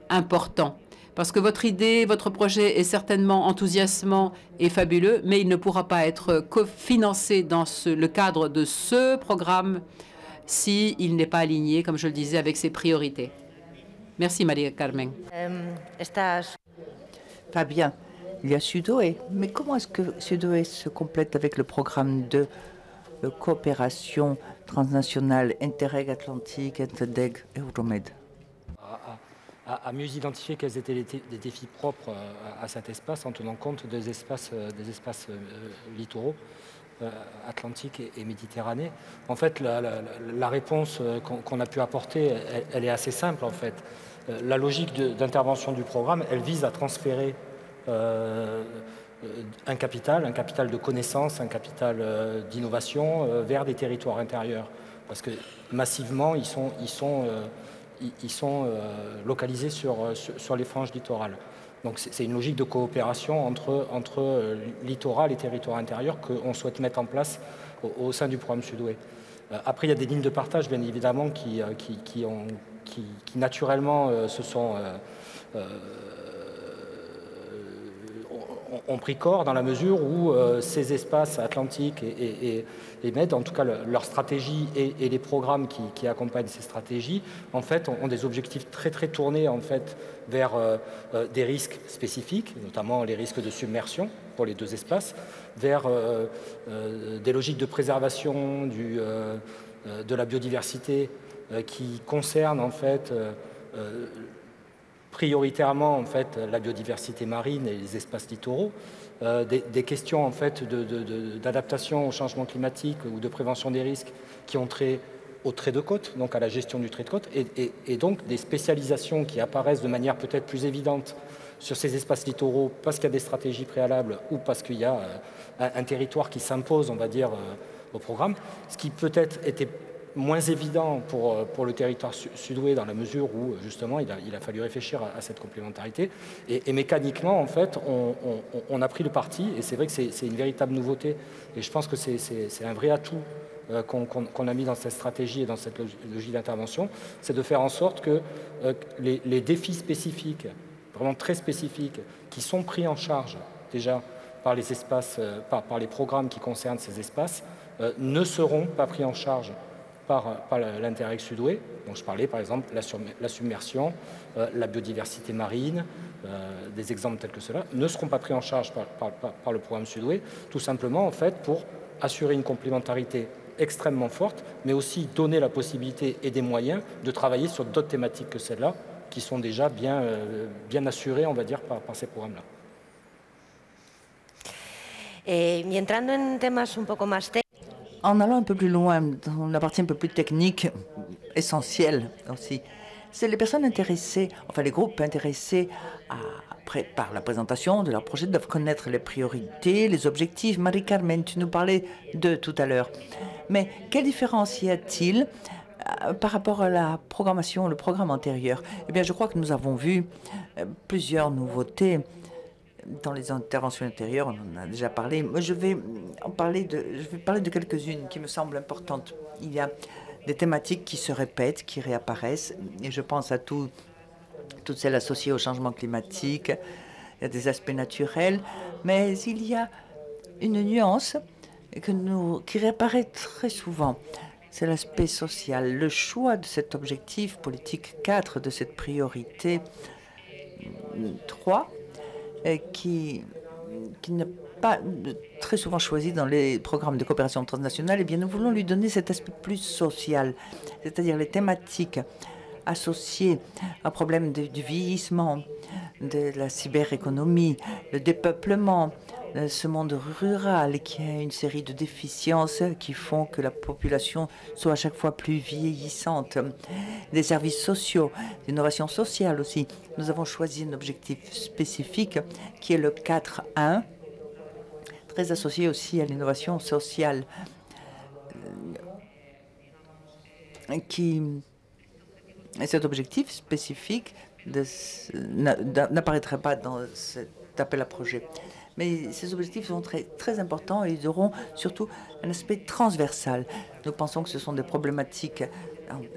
important parce que votre idée, votre projet est certainement enthousiasmant et fabuleux, mais il ne pourra pas être cofinancé dans le cadre de ce programme s'il n'est pas aligné, comme je le disais, avec ses priorités. Merci, Maria Carmen. Fabien, il y a Sudoe, mais comment est-ce que Sudoe se complète avec le programme de coopération transnationale Interreg Atlantique, Interdeg, Euromed? À mieux identifier quels étaient les défis propres à cet espace en tenant compte des espaces littoraux, Atlantique et Méditerranée. En fait, la réponse qu'on a pu apporter, elle est assez simple en fait. La logique d'intervention du programme, elle vise à transférer un capital de connaissances, un capital d'innovation vers des territoires intérieurs. Parce que massivement, ils sont localisés sur les franges littorales. Donc c'est une logique de coopération entre littoral et territoire intérieur qu'on souhaite mettre en place au sein du programme Sudway. Après, il y a des lignes de partage, bien évidemment, qui naturellement ont pris corps dans la mesure où ces espaces atlantiques et MED, en tout cas leur stratégie et les programmes qui accompagnent ces stratégies, en fait, ont des objectifs très très tournés en fait vers des risques spécifiques, notamment les risques de submersion pour les deux espaces, vers des logiques de préservation de la biodiversité qui concernent en fait prioritairement en fait la biodiversité marine et les espaces littoraux, des questions en fait d'adaptation au changement climatique ou de prévention des risques qui ont trait au trait de côte, donc à la gestion du trait de côte, et donc des spécialisations qui apparaissent de manière peut-être plus évidente sur ces espaces littoraux parce qu'il y a des stratégies préalables ou parce qu'il y a un territoire qui s'impose, on va dire, au programme, ce qui peut-être était moins évident pour le territoire sudoué dans la mesure où justement il a fallu réfléchir à cette complémentarité et mécaniquement en fait on a pris le parti et c'est vrai que c'est une véritable nouveauté et je pense que c'est un vrai atout qu'on a mis dans cette stratégie et dans cette logique d'intervention, c'est de faire en sorte que les défis spécifiques, vraiment très spécifiques, qui sont pris en charge déjà par les espaces, par les programmes qui concernent ces espaces, ne seront pas pris en charge par l'Interreg Sudway, dont je parlais par exemple la submersion, la biodiversité marine, des exemples tels que cela, ne seront pas pris en charge par le programme Sudway, tout simplement en fait pour assurer une complémentarité extrêmement forte, mais aussi donner la possibilité et des moyens de travailler sur d'autres thématiques que celles-là, qui sont déjà bien assurées, on va dire, par ces programmes-là. Y entrando en temas un poco más técnicos. En allant un peu plus loin, dans la partie un peu plus technique, essentielle aussi, c'est les personnes intéressées, enfin les groupes intéressés par la présentation de leur projet doivent connaître les priorités, les objectifs. Marie-Carmen, tu nous parlais d'eux tout à l'heure. Mais quelle différence y a-t-il par rapport à la programmation, le programme antérieur? Eh bien, je crois que nous avons vu plusieurs nouveautés. Dans les interventions intérieures, on en a déjà parlé. Moi, je vais parler de quelques-unes qui me semblent importantes. Il y a des thématiques qui se répètent, qui réapparaissent, et je pense à toutes celles associées au changement climatique. Il y a des aspects naturels, mais il y a une nuance qui réapparaît très souvent. C'est l'aspect social. Le choix de cet objectif politique 4, de cette priorité 3, qui n'est pas très souvent choisi dans les programmes de coopération transnationale, eh bien, nous voulons lui donner cet aspect plus social, c'est-à-dire les thématiques associées à problème du vieillissement, de la cyberéconomie, le dépeuplement, ce monde rural qui a une série de déficiences qui font que la population soit à chaque fois plus vieillissante, des services sociaux, l'innovation sociale aussi. Nous avons choisi un objectif spécifique qui est le 4.1, très associé aussi à l'innovation sociale, Et cet objectif spécifique n'apparaîtrait pas dans cet appel à projet. Mais ces objectifs sont très importants et ils auront surtout un aspect transversal. Nous pensons que ce sont des problématiques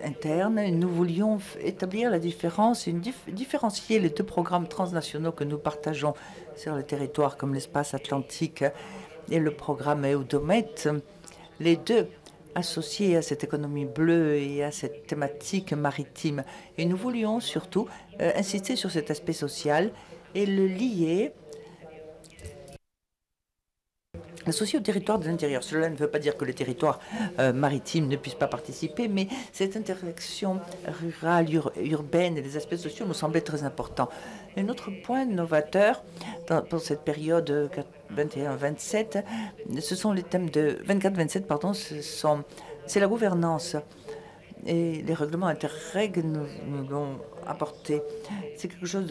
internes et nous voulions établir la différence et différencier les deux programmes transnationaux que nous partageons sur le territoire comme l'espace atlantique et le programme Eudomet. Les deux associés à cette économie bleue et à cette thématique maritime. Et nous voulions surtout insister sur cet aspect social et le lier associé au territoire de l'intérieur. Cela ne veut pas dire que les territoires maritimes ne puissent pas participer, mais cette interaction rurale, urbaine et les aspects sociaux nous semblaient très importants. Un autre point novateur pour cette période 21-27, ce sont les thèmes de 24-27, pardon, c'est la gouvernance. Et les règlements interreg nous l'ont apporté. C'est quelque chose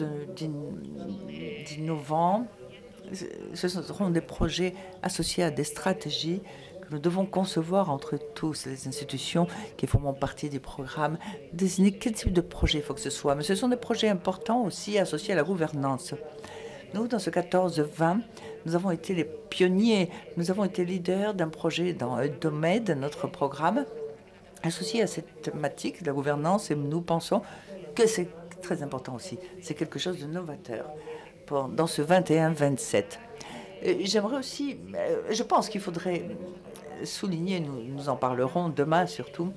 d'innovant. Ce seront des projets associés à des stratégies que nous devons concevoir entre tous les institutions qui font partie du programme, désigner quel type de projet il faut que ce soit. Mais ce sont des projets importants aussi associés à la gouvernance. Nous, dans ce 14-20, nous avons été les pionniers, nous avons été leaders d'un projet dans Eudomed, notre programme, associé à cette thématique de la gouvernance, et nous pensons que c'est très important aussi. C'est quelque chose de novateur dans ce 21-27. J'aimerais aussi, je pense qu'il faudrait souligner, nous en parlerons demain surtout,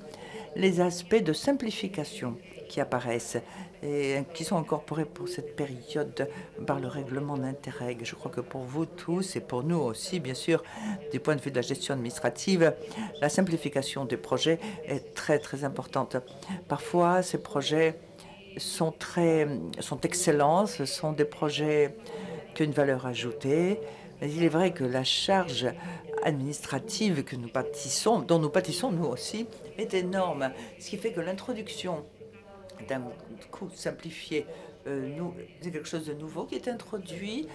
les aspects de simplification qui apparaissent et qui sont incorporés pour cette période par le règlement d'Interreg. Je crois que pour vous tous et pour nous aussi, bien sûr, du point de vue de la gestion administrative, la simplification des projets est très, très importante. Parfois, ces projets sont excellents, ce sont des projets qui ont une valeur ajoutée. Mais il est vrai que la charge administrative que nous bâtissons, dont nous bâtissons nous aussi, est énorme. Ce qui fait que l'introduction d'un coût simplifié, c'est quelque chose de nouveau qui est introduit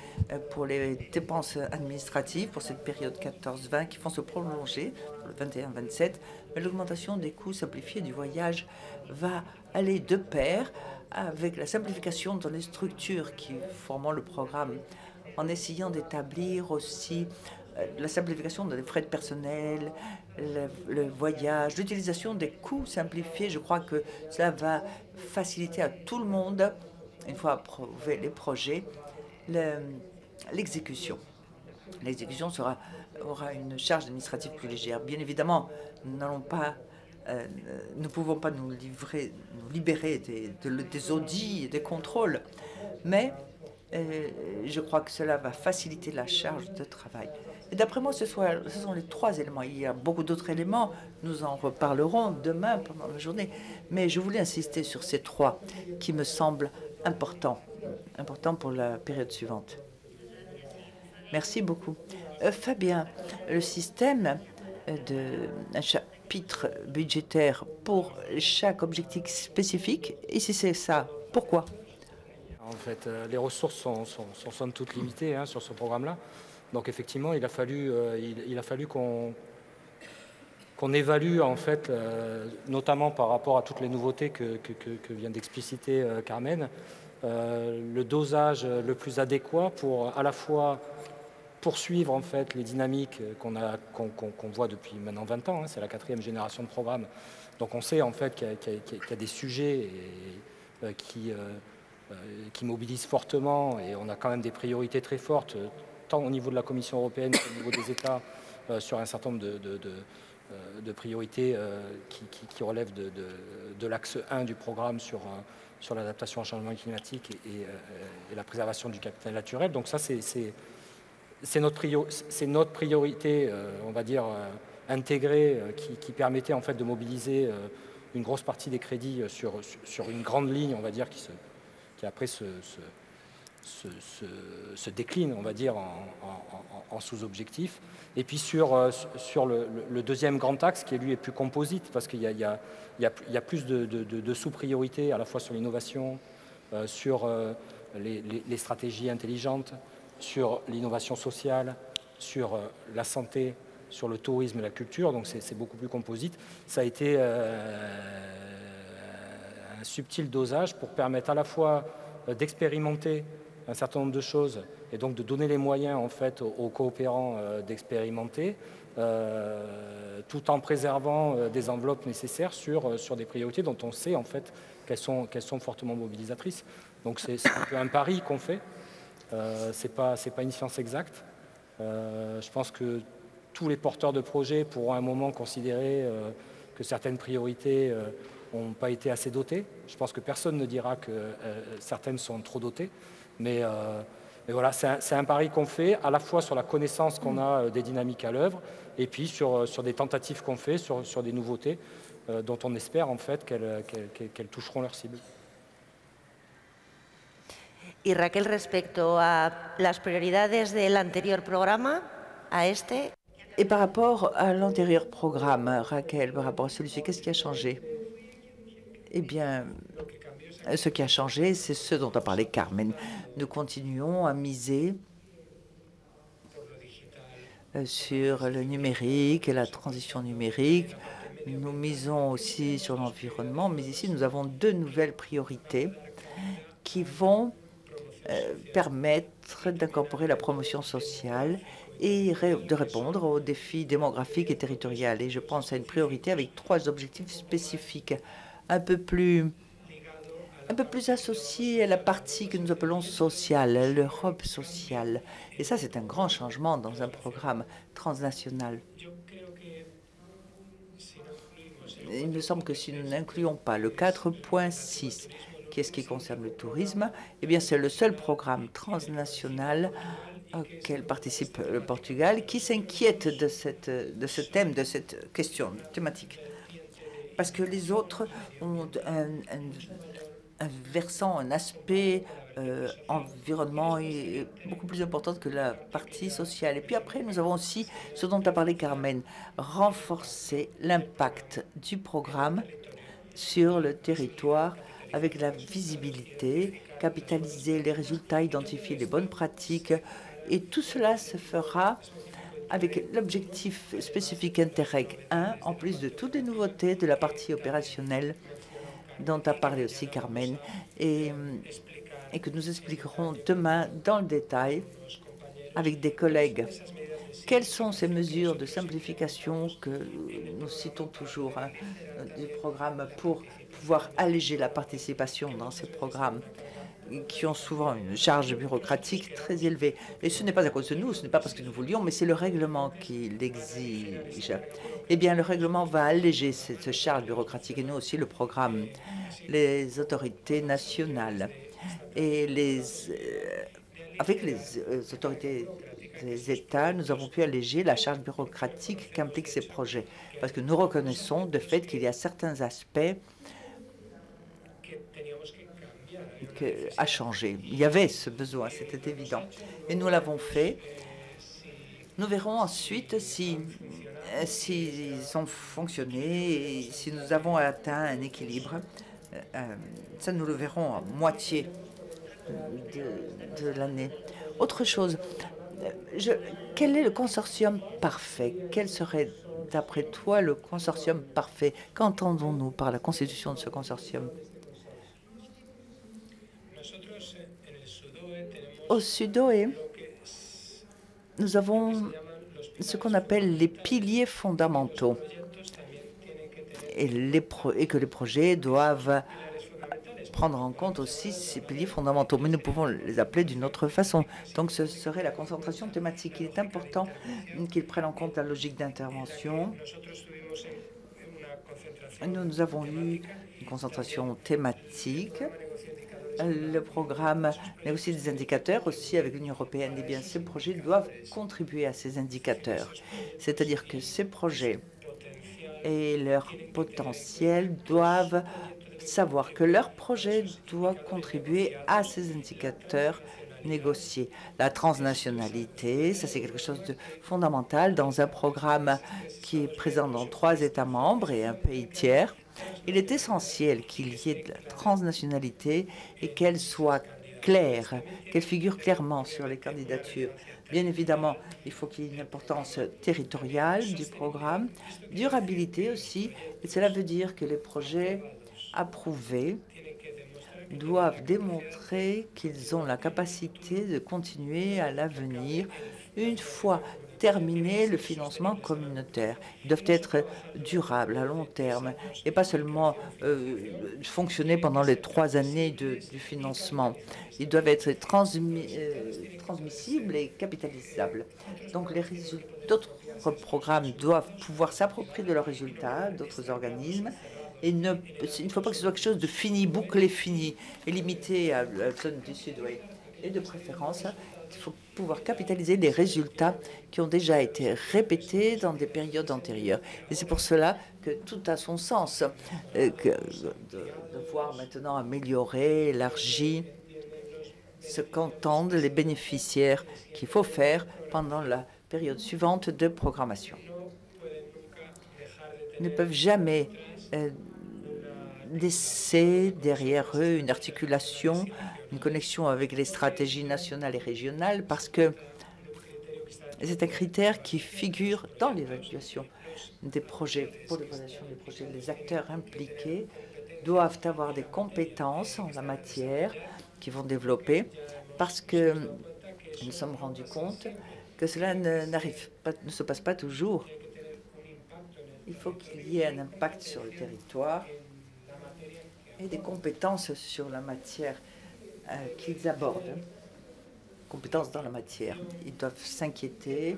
pour les dépenses administratives pour cette période 14-20 qui vont se prolonger pour le 21-27. Mais l'augmentation des coûts simplifiés du voyage va aller de pair avec la simplification dans les structures qui forment le programme, en essayant d'établir aussi la simplification des frais de personnel, le voyage, l'utilisation des coûts simplifiés. Je crois que cela va faciliter à tout le monde, une fois approuvés les projets, l'exécution. L'exécution aura une charge administrative plus légère. Bien évidemment, nous ne pouvons pas nous libérer des audits et des contrôles, mais je crois que cela va faciliter la charge de travail. Et d'après moi, ce sont les trois éléments. Il y a beaucoup d'autres éléments, nous en reparlerons demain pendant la journée, mais je voulais insister sur ces trois qui me semblent importants pour la période suivante. Merci beaucoup. Fabien, le système d'un chapitre budgétaire pour chaque objectif spécifique, et si c'est ça, pourquoi? En fait, les ressources sont somme toute limitées sur ce programme-là. Donc effectivement, il a fallu qu'on évalue, en fait, notamment par rapport à toutes les nouveautés que vient d'expliciter Carmen, le dosage le plus adéquat pour à la fois poursuivre en fait les dynamiques qu'on voit depuis maintenant 20 ans. C'est la 4e génération de programme. Donc on sait en fait qu'il y a des sujets qui mobilisent fortement, et on a quand même des priorités très fortes, tant au niveau de la Commission européenne qu'au niveau des États, sur un certain nombre de priorités qui relèvent de l'axe 1 du programme sur l'adaptation au changement climatique et la préservation du capital naturel. Donc ça, c'est notre priorité, on va dire, intégrée, qui permettait en fait de mobiliser une grosse partie des crédits sur une grande ligne, on va dire, qui après se décline, on va dire, en sous-objectifs. Et puis sur le deuxième grand axe, qui lui est plus composite, parce qu'il y a plus de sous-priorités, à la fois sur l'innovation, sur les stratégies intelligentes, sur l'innovation sociale, sur la santé, sur le tourisme et la culture. Donc c'est beaucoup plus composite. Ça a été un subtil dosage pour permettre à la fois d'expérimenter un certain nombre de choses et donc de donner les moyens en fait aux coopérants d'expérimenter tout en préservant des enveloppes nécessaires sur des priorités dont on sait en fait qu'elles sont fortement mobilisatrices. Donc c'est un peu un pari qu'on fait, c'est pas une science exacte. Je pense que tous les porteurs de projets pourront à un moment considérer que certaines priorités n'ont pas été assez dotées. Je pense que personne ne dira que certaines sont trop dotées, mais voilà, c'est un pari qu'on fait à la fois sur la connaissance qu'on a des dynamiques à l'œuvre et puis sur des tentatives qu'on fait sur des nouveautés dont on espère en fait qu'elles toucheront leur cible. Y Raquel, respecto a las prioridades del anterior programa, a este. Et par rapport à l'antérieur programme, Raquel, par rapport à celui-ci, qu'est-ce qui a changé? Eh bien, ce qui a changé, c'est ce dont a parlé Carmen. Nous continuons à miser sur le numérique et la transition numérique. Nous misons aussi sur l'environnement, mais ici, nous avons deux nouvelles priorités qui vont permettre d'incorporer la promotion sociale et de répondre aux défis démographiques et territoriaux. Et je pense à une priorité avec trois objectifs spécifiques, un peu plus associés à la partie que nous appelons sociale, l'Europe sociale. Et ça, c'est un grand changement dans un programme transnational. Il me semble que si nous n'incluons pas le 4.6, qui est ce qui concerne le tourisme, eh bien, c'est le seul programme transnational auquel participe le Portugal qui s'inquiète de ce thème, de cette question thématique. Parce que les autres ont un versant, un aspect environnement est beaucoup plus important que la partie sociale. Et puis après, nous avons aussi ce dont a parlé Carmen, renforcer l'impact du programme sur le territoire avec la visibilité, capitaliser les résultats, identifier les bonnes pratiques. Et tout cela se fera avec l'objectif spécifique Interreg 1, en plus de toutes les nouveautés de la partie opérationnelle dont a parlé aussi Carmen, et que nous expliquerons demain dans le détail avec des collègues. Quelles sont ces mesures de simplification que nous citons toujours du programme pour pouvoir alléger la participation dans ces programmes qui ont souvent une charge bureaucratique très élevée. Et ce n'est pas à cause de nous, ce n'est pas parce que nous voulions, mais c'est le règlement qui l'exige. Eh bien, le règlement va alléger cette charge bureaucratique et nous aussi le programme. Les autorités nationales et avec les autorités des États, nous avons pu alléger la charge bureaucratique qu'impliquent ces projets parce que nous reconnaissons de fait qu'il y a certains aspects à changer. Il y avait ce besoin, c'était évident. Et nous l'avons fait. Nous verrons ensuite s'ils ont fonctionné et si nous avons atteint un équilibre. Ça, nous le verrons à moitié de l'année. Autre chose, quel est le consortium parfait? Quel serait, d'après toi, le consortium parfait? Qu'entendons-nous par la constitution de ce consortium? Au Sud-Ouest, nous avons ce qu'on appelle les piliers fondamentaux et que les projets doivent prendre en compte aussi ces piliers fondamentaux, mais nous pouvons les appeler d'une autre façon. Donc ce serait la concentration thématique. Il est important qu'ils prennent en compte la logique d'intervention. Nous avons eu une concentration thématique. Le programme mais aussi des indicateurs, aussi avec l'Union européenne. Eh bien, ces projets doivent contribuer à ces indicateurs. C'est-à-dire que ces projets et leur potentiel doivent savoir que leur projet doit contribuer à ces indicateurs négociés. La transnationalité, ça c'est quelque chose de fondamental dans un programme qui est présent dans 3 États membres et un pays tiers. Il est essentiel qu'il y ait de la transnationalité et qu'elle soit claire, qu'elle figure clairement sur les candidatures. Bien évidemment, il faut qu'il y ait une importance territoriale du programme, durabilité aussi, et cela veut dire que les projets approuvés doivent démontrer qu'ils ont la capacité de continuer à l'avenir une fois terminé le financement communautaire. Ils doivent être durables à long terme et pas seulement fonctionner pendant les 3 années du financement. Ils doivent être transmissibles et capitalisables. Donc d'autres programmes doivent pouvoir s'approprier de leurs résultats, d'autres organismes, et il ne faut pas que ce soit quelque chose de fini, bouclé, fini, et limité à la zone du Sud. Oui. Et de préférence, il faut pouvoir capitaliser les résultats qui ont déjà été répétés dans des périodes antérieures. Et c'est pour cela que tout a son sens, de voir maintenant améliorer, élargi ce qu'entendent les bénéficiaires qu'il faut faire pendant la période suivante de programmation. Ils ne peuvent jamais laisser derrière eux une articulation, une connexion avec les stratégies nationales et régionales, parce que c'est un critère qui figure dans l'évaluation des projets. Pour l'évaluation des projets, les acteurs impliqués doivent avoir des compétences en la matière qu'ils vont développer, parce que nous nous sommes rendus compte que cela ne se passe pas toujours. Il faut qu'il y ait un impact sur le territoire et des compétences sur la matière qu'ils abordent. Compétences dans la matière. Ils doivent s'inquiéter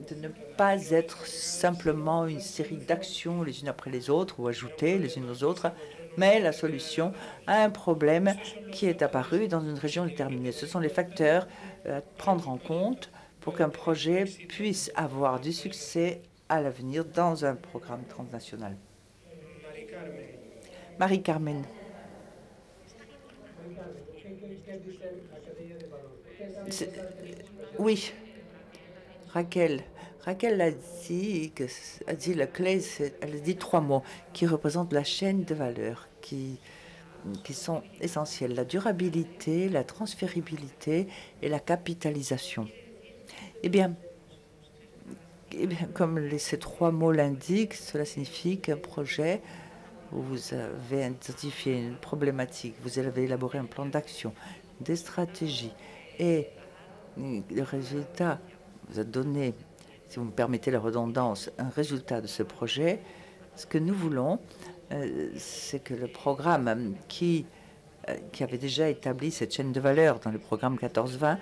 de ne pas être simplement une série d'actions les unes après les autres ou ajoutées les unes aux autres, mais la solution à un problème qui est apparu dans une région déterminée. Ce sont les facteurs à prendre en compte pour qu'un projet puisse avoir du succès à l'avenir dans un programme transnational. Marie-Carmen. Oui, Raquel a dit la clé, elle a dit 3 mots qui représentent la chaîne de valeur, qui sont essentiels: la durabilité, la transférabilité et la capitalisation. Eh bien comme ces 3 mots l'indiquent, cela signifie qu'un projet où vous avez identifié une problématique, vous avez élaboré un plan d'action, des stratégies, et le résultat vous a donné, si vous me permettez la redondance, un résultat de ce projet. Ce que nous voulons, c'est que le programme qui avait déjà établi cette chaîne de valeur dans le programme 14-20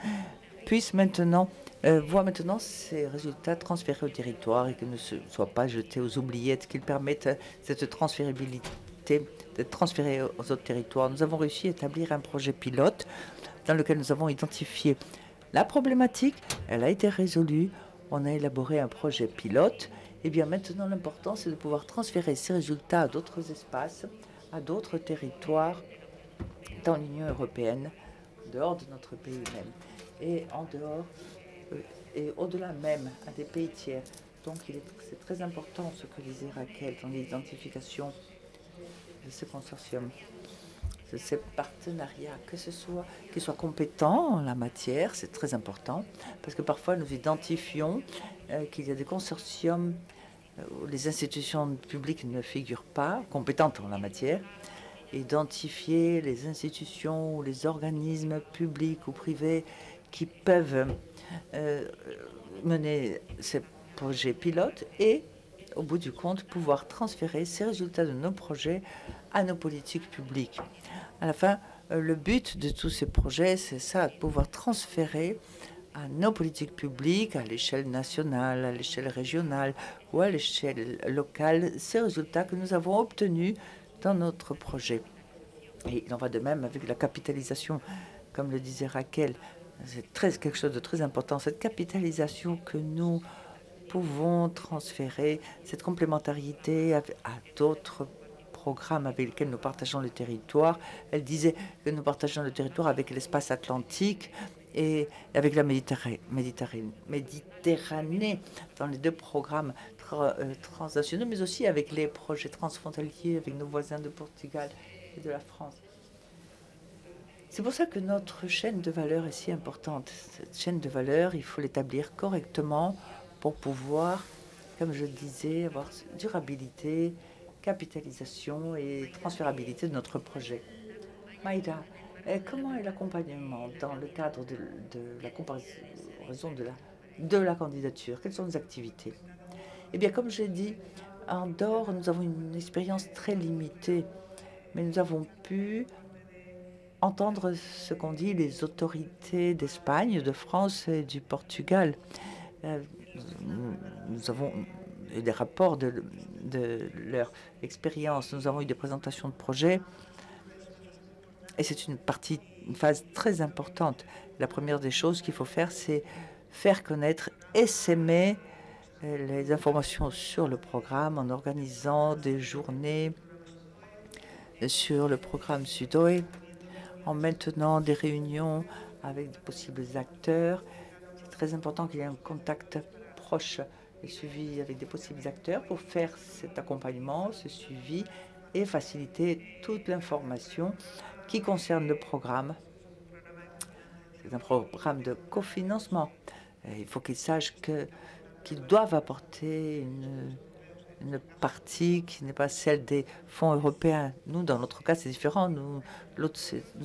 puisse maintenant voit maintenant ces résultats transférés au territoire et que ne soient pas jetés aux oubliettes, qu'ils permettent cette transférabilité d'être transférés aux autres territoires. Nous avons réussi à établir un projet pilote dans lequel nous avons identifié la problématique, elle a été résolue, on a élaboré un projet pilote. Et bien maintenant, l'important, c'est de pouvoir transférer ces résultats à d'autres espaces, à d'autres territoires dans l'Union européenne, dehors de notre pays même, et en dehors et au-delà même à des pays tiers. Donc c'est très important ce que disait Raquel dans l'identification de ce consortium, de ces partenariats, qu'ils soient compétents en la matière, c'est très important, parce que parfois nous identifions qu'il y a des consortiums où les institutions publiques ne figurent pas compétentes en la matière. Identifier les institutions ou les organismes publics ou privés qui peuvent mener ces projets pilotes et, au bout du compte, pouvoir transférer ces résultats de nos projets à nos politiques publiques. À la fin, le but de tous ces projets, c'est ça, de pouvoir transférer à nos politiques publiques, à l'échelle nationale, à l'échelle régionale ou à l'échelle locale, ces résultats que nous avons obtenus dans notre projet. Et il en va de même avec la capitalisation, comme le disait Raquel. C'est quelque chose de très important, cette capitalisation que nous pouvons transférer, cette complémentarité à d'autres programmes avec lesquels nous partageons le territoire. Elle disait que nous partageons le territoire avec l'espace atlantique et avec la Méditerranée dans les 2 programmes transnationaux, mais aussi avec les projets transfrontaliers avec nos voisins de Portugal et de la France. C'est pour ça que notre chaîne de valeur est si importante. Cette chaîne de valeur, il faut l'établir correctement pour pouvoir, comme je le disais, avoir durabilité, capitalisation et transférabilité de notre projet. Maïda, comment est l'accompagnement dans le cadre de la comparaison de la candidature? Quelles sont les activités? Eh bien, comme j'ai dit, à Andorre, nous avons une expérience très limitée, mais nous avons pu entendre ce qu'ont dit les autorités d'Espagne, de France et du Portugal. Nous avons eu des rapports de leur expérience. Nous avons eu des présentations de projets et c'est une phase très importante. La première des choses qu'il faut faire, c'est faire connaître et s'aimer les informations sur le programme en organisant des journées sur le programme Sudoe, en maintenant des réunions avec de possibles acteurs. C'est très important qu'il y ait un contact proche et suivi avec des possibles acteurs pour faire cet accompagnement, ce suivi et faciliter toute l'information qui concerne le programme. C'est un programme de cofinancement. Il faut qu'ils sachent qu'ils doivent apporter une partie qui n'est pas celle des fonds européens. Nous, dans notre cas, c'est différent. Nous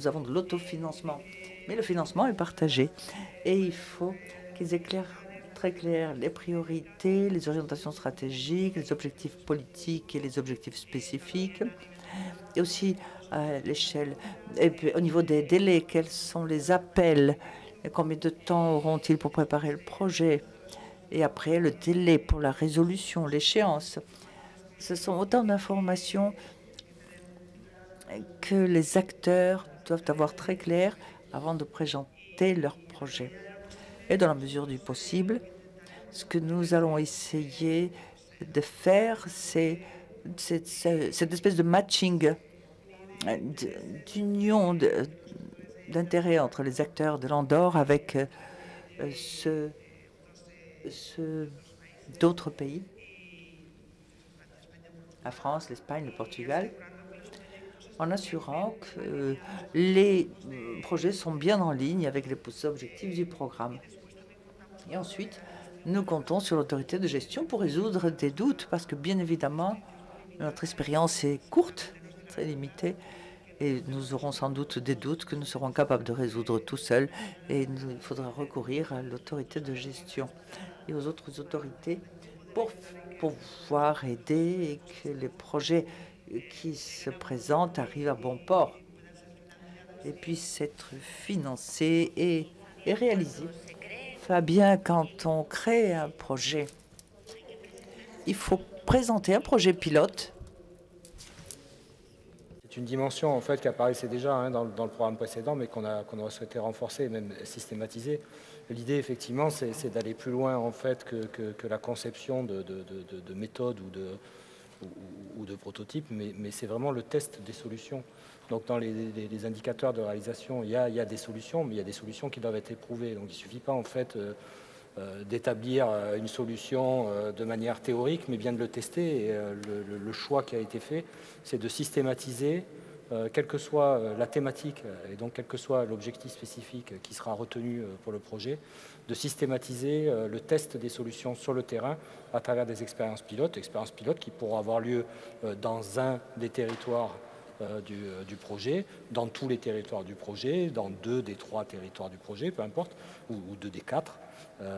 avons de l'autofinancement. Mais le financement est partagé. Et il faut qu'ils éclairent très clair les priorités, les orientations stratégiques, les objectifs politiques et les objectifs spécifiques. Et aussi l'échelle. Et puis, au niveau des délais, quels sont les appels? Et combien de temps auront-ils pour préparer le projet? Et après, le délai pour la résolution, l'échéance. Ce sont autant d'informations que les acteurs doivent avoir très clair avant de présenter leur projet. Et dans la mesure du possible, ce que nous allons essayer de faire, c'est cette espèce de matching, d'union d'intérêt entre les acteurs de l'Andorre avec d'autres pays, la France, l'Espagne, le Portugal, en assurant que les projets sont bien en ligne avec les objectifs du programme. Et ensuite, nous comptons sur l'autorité de gestion pour résoudre des doutes, parce que bien évidemment, notre expérience est courte, très limitée, et nous aurons sans doute des doutes que nous serons capables de résoudre tout seuls, et il faudra recourir à l'autorité de gestion et aux autres autorités pour pouvoir aider et que les projets qui se présentent arrivent à bon port et puissent être financés et réalisés. Fabien, quand on crée un projet, il faut présenter un projet pilote. C'est une dimension en fait qui apparaissait déjà dans le programme précédent, mais qu'on aurait souhaité renforcer et même systématiser. L'idée, effectivement, c'est d'aller plus loin en fait que la conception de méthodes ou de prototypes, mais c'est vraiment le test des solutions. Donc dans les indicateurs de réalisation, il y a des solutions, mais il y a des solutions qui doivent être éprouvées. Donc il ne suffit pas en fait d'établir une solution de manière théorique, mais bien de le tester. Et le choix qui a été fait, c'est de systématiser, quelle que soit la thématique et donc quel que soit l'objectif spécifique qui sera retenu pour le projet, de systématiser le test des solutions sur le terrain à travers des expériences pilotes qui pourront avoir lieu dans un des territoires du projet, dans tous les territoires du projet, dans 2 des 3 territoires du projet, peu importe, ou 2 des 4.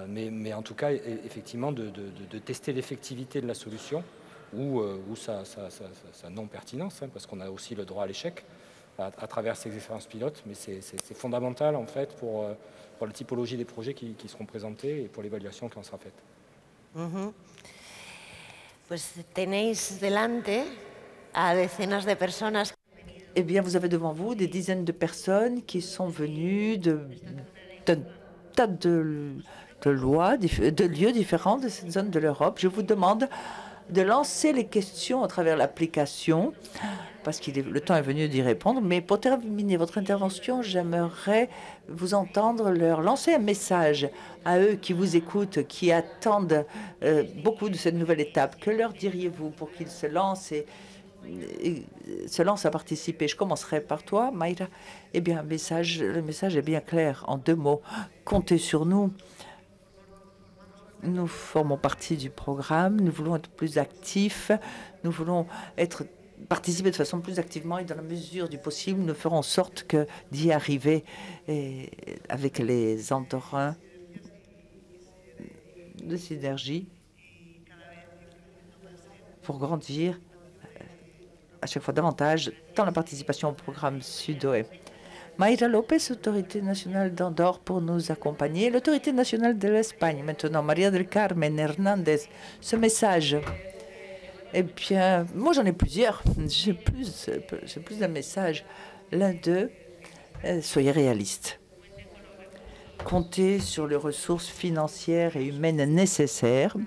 Mais en tout cas, effectivement, de tester l'effectivité de la solution ou sa non-pertinence, parce qu'on a aussi le droit à l'échec à travers ces expériences pilotes. Mais c'est fondamental, en fait, pour la typologie des projets qui seront présentés et pour l'évaluation qui en sera faite. Pues tenéis delante a decenas de personas. Eh bien, vous avez devant vous des dizaines de personnes qui sont venues d'un tas de lieux différents de cette zone de l'Europe. Je vous demande de lancer les questions à travers l'application, parce que le temps est venu d'y répondre. Mais pour terminer votre intervention, j'aimerais vous entendre leur lancer un message à eux qui vous écoutent, qui attendent beaucoup de cette nouvelle étape. Que leur diriez-vous pour qu'ils se lancent et se lancent à participer? Je commencerai par toi, Mayra. Eh bien, le message est bien clair, en 2 mots. Comptez sur nous. Nous formons partie du programme, nous voulons être plus actifs, nous voulons participer de façon plus activement et dans la mesure du possible, nous ferons en sorte d'y arriver avec les Andorrans de synergie pour grandir à chaque fois davantage dans la participation au programme Sud-Ouest. Mayra Lopez, autorité nationale d'Andorre, pour nous accompagner. L'autorité nationale de l'Espagne, maintenant, Maria del Carmen Hernández. Ce message, eh bien, moi j'en ai plusieurs. J'ai plus d'un message. L'un d'eux, soyez réalistes. Comptez sur les ressources financières et humaines nécessaires.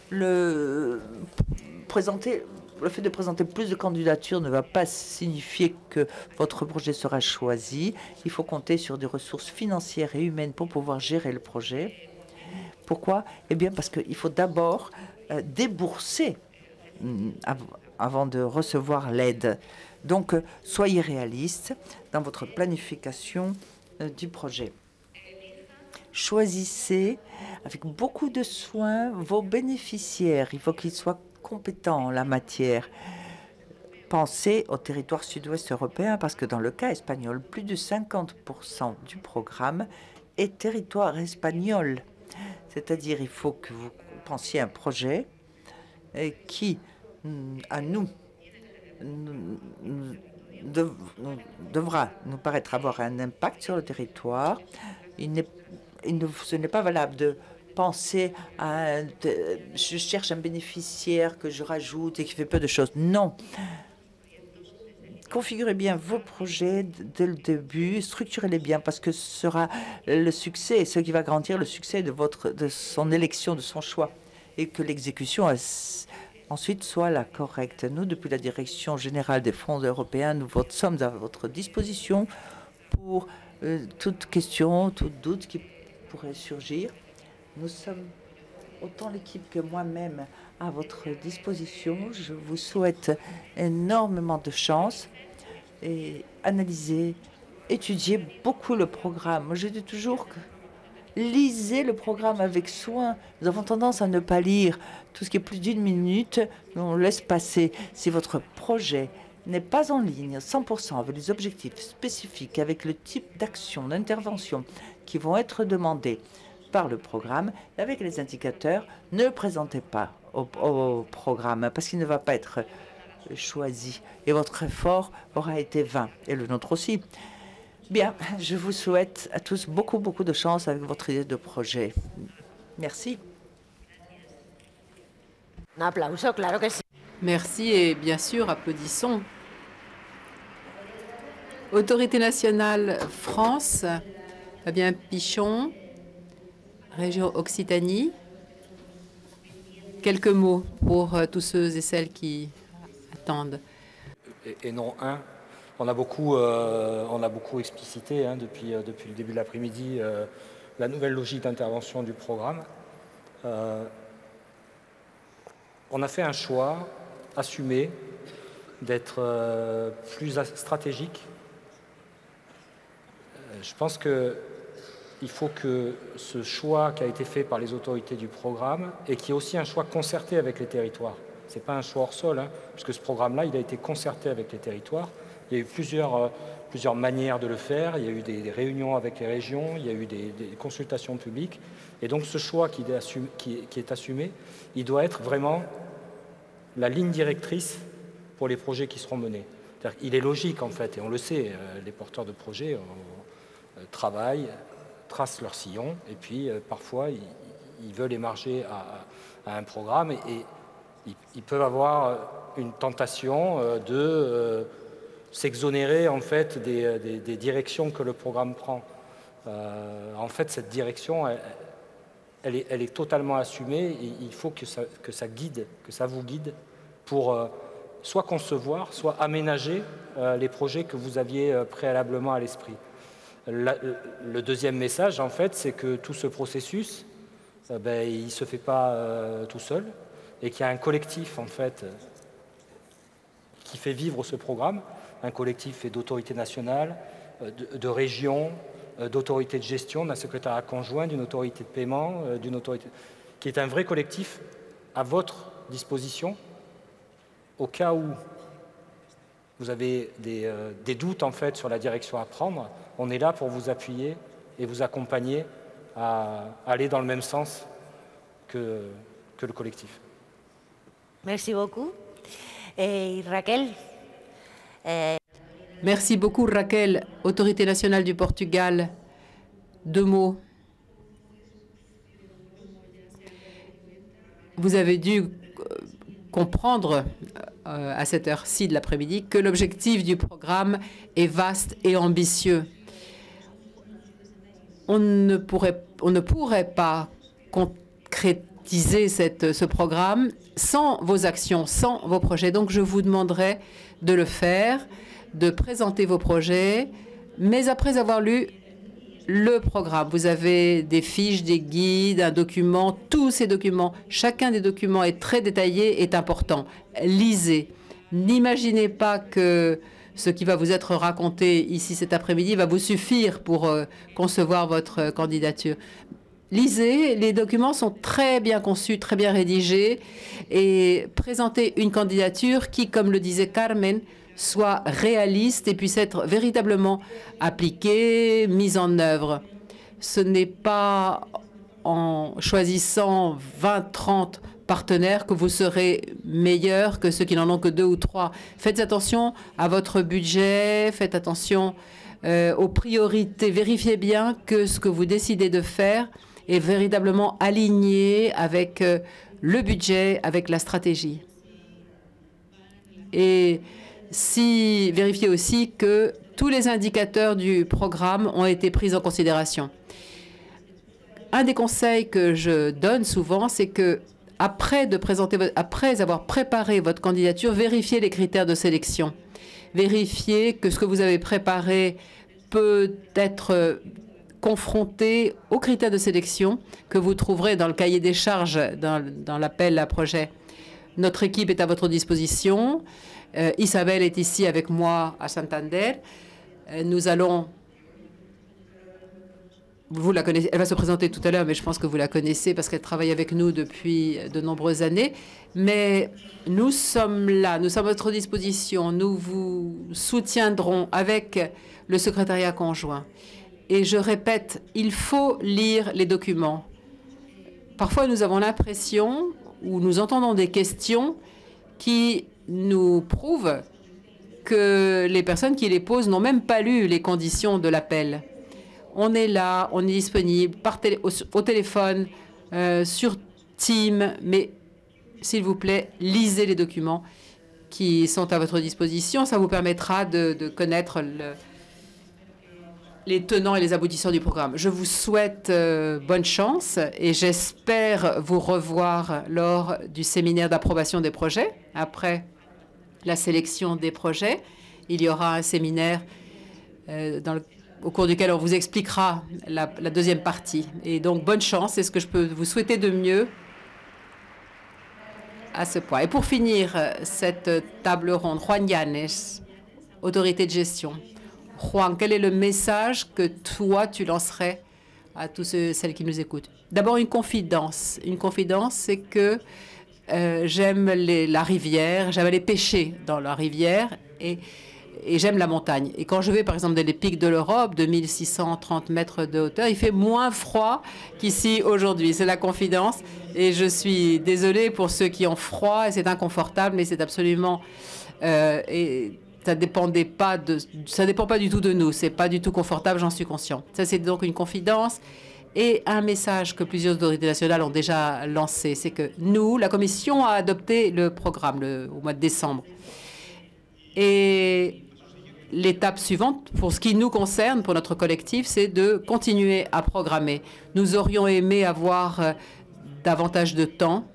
Le fait de présenter plus de candidatures ne va pas signifier que votre projet sera choisi. Il faut compter sur des ressources financières et humaines pour pouvoir gérer le projet. Pourquoi? Eh bien, parce qu'il faut d'abord débourser avant de recevoir l'aide. Donc, soyez réaliste dans votre planification du projet. Choisissez avec beaucoup de soin vos bénéficiaires. Il faut qu'ils soient compétents en la matière. Pensez au territoire sud-ouest européen parce que dans le cas espagnol, plus de 50% du programme est territoire espagnol. C'est-à-dire il faut que vous pensiez à un projet qui, à nous, devra nous paraître avoir un impact sur le territoire. Ce n'est pas valable de penser à je cherche un bénéficiaire que je rajoute et qui fait peu de choses. Non. Configurez bien vos projets dès le début, structurez-les bien parce que ce sera le succès, ce qui va garantir le succès de son élection, de son choix, et que l'exécution ensuite soit la correcte. Nous, depuis la Direction générale des fonds européens, nous sommes à votre disposition pour toute question, tout doute qui pourrait surgir. Nous sommes, autant l'équipe que moi-même, à votre disposition. Je vous souhaite énormément de chance et analysez, étudiez beaucoup le programme. Moi, je dis toujours que lisez le programme avec soin. Nous avons tendance à ne pas lire tout ce qui est plus d'une minute. On laisse passer. Si votre projet n'est pas en ligne 100% avec les objectifs spécifiques, avec le type d'action, d'intervention qui vont être demandés par le programme, avec les indicateurs, ne présentez pas au programme parce qu'il ne va pas être choisi et votre effort aura été vain et le nôtre aussi. Bien, je vous souhaite à tous beaucoup de chance avec votre idée de projet. Merci. Un aplauso, claro que sí. Merci et bien sûr, applaudissons. Autorité nationale France, Fabien Pichon, région Occitanie. Quelques mots pour tous ceux et celles qui attendent. Et non un. On a beaucoup explicité depuis le début de l'après-midi la nouvelle logique d'intervention du programme. On a fait un choix assumé d'être plus stratégique. Je pense qu'il faut que ce choix qui a été fait par les autorités du programme et qui est aussi un choix concerté avec les territoires. Ce n'est pas un choix hors sol, puisque ce programme-là, il a été concerté avec les territoires. Il y a eu plusieurs manières de le faire. Il y a eu des réunions avec les régions, il y a eu des consultations publiques. Et donc ce choix qui est assumé, il doit être vraiment la ligne directrice pour les projets qui seront menés. Il est logique, en fait, et on le sait, les porteurs de projets travaillent, tracent leur sillon, et puis parfois, ils veulent émarger à un programme, et ils peuvent avoir une tentation de s'exonérer en fait des directions que le programme prend. En fait, cette direction, elle est totalement assumée et il faut que ça vous guide pour soit concevoir, soit aménager les projets que vous aviez préalablement à l'esprit. Le deuxième message, en fait, c'est que tout ce processus, il ne se fait pas tout seul et qu'il y a un collectif, en fait, qui fait vivre ce programme, un collectif fait d'autorités nationales, de régions, d'autorités de gestion, d'un secrétariat conjoint, d'une autorité de paiement, d'une autorité... qui est un vrai collectif à votre disposition au cas où vous avez des doutes en fait sur la direction à prendre. On est là pour vous appuyer et vous accompagner à aller dans le même sens que le collectif. Merci beaucoup. Et Raquel. Merci beaucoup, Raquel, Autorité nationale du Portugal. 2 mots. Vous avez dû comprendre à cette heure-ci de l'après-midi que l'objectif du programme est vaste et ambitieux. On ne pourrait pas concrétiser ce programme sans vos actions, sans vos projets. Donc, je vous demanderai de le faire, de présenter vos projets, mais après avoir lu le programme. Vous avez des fiches, des guides, un document, tous ces documents. Chacun des documents est très détaillé, est important. Lisez. N'imaginez pas que ce qui va vous être raconté ici cet après-midi va vous suffire pour concevoir votre candidature. Lisez, les documents sont très bien conçus, très bien rédigés et présentez une candidature qui, comme le disait Carmen, soit réaliste et puisse être véritablement appliquée, mise en œuvre. Ce n'est pas en choisissant 20, 30 partenaires que vous serez meilleur que ceux qui n'en ont que 2 ou 3. Faites attention à votre budget, faites attention aux priorités. Vérifiez bien que ce que vous décidez de faire est véritablement aligné avec le budget, avec la stratégie. Et vérifiez aussi que tous les indicateurs du programme ont été pris en considération. Un des conseils que je donne souvent, c'est que après avoir préparé votre candidature, vérifiez les critères de sélection. Vérifiez que ce que vous avez préparé peut être confronté aux critères de sélection que vous trouverez dans le cahier des charges, dans l'appel à projet. Notre équipe est à votre disposition. Isabelle est ici avec moi à Santander. Nous allons... Vous la connaissez, elle va se présenter tout à l'heure, mais je pense que vous la connaissez parce qu'elle travaille avec nous depuis de nombreuses années. Mais nous sommes là, nous sommes à votre disposition. Nous vous soutiendrons avec le secrétariat conjoint. Et je répète, il faut lire les documents. Parfois, nous avons l'impression, ou nous entendons des questions qui nous prouvent que les personnes qui les posent n'ont même pas lu les conditions de l'appel. On est là, on est disponible au téléphone, sur Teams, mais s'il vous plaît, lisez les documents qui sont à votre disposition. Ça vous permettra de connaître les tenants et les aboutissants du programme. Je vous souhaite bonne chance et j'espère vous revoir lors du séminaire d'approbation des projets. Après la sélection des projets, il y aura un séminaire au cours duquel on vous expliquera la deuxième partie. Et donc, bonne chance, c'est ce que je peux vous souhaiter de mieux à ce point. Et pour finir cette table ronde, Juan Yanes, autorité de gestion. Juan, quel est le message que toi, tu lancerais à tous celles qui nous écoutent? D'abord, une confidence. Une confidence, c'est que j'aime la rivière, j'aime aller pêcher dans la rivière et j'aime la montagne. Et quand je vais, par exemple, dans les pics de l'Europe, de 1630 mètres de hauteur, il fait moins froid qu'ici aujourd'hui. C'est la confidence. Et je suis désolée pour ceux qui ont froid, et c'est inconfortable, mais c'est absolument... et ça dépend pas du tout de nous. C'est pas du tout confortable, j'en suis conscient. Ça, c'est donc une confidence. Et un message que plusieurs autorités nationales ont déjà lancé, c'est que nous, la Commission a adopté le programme au mois de décembre. Et l'étape suivante, pour ce qui nous concerne, pour notre collectif, c'est de continuer à programmer. Nous aurions aimé avoir davantage de temps.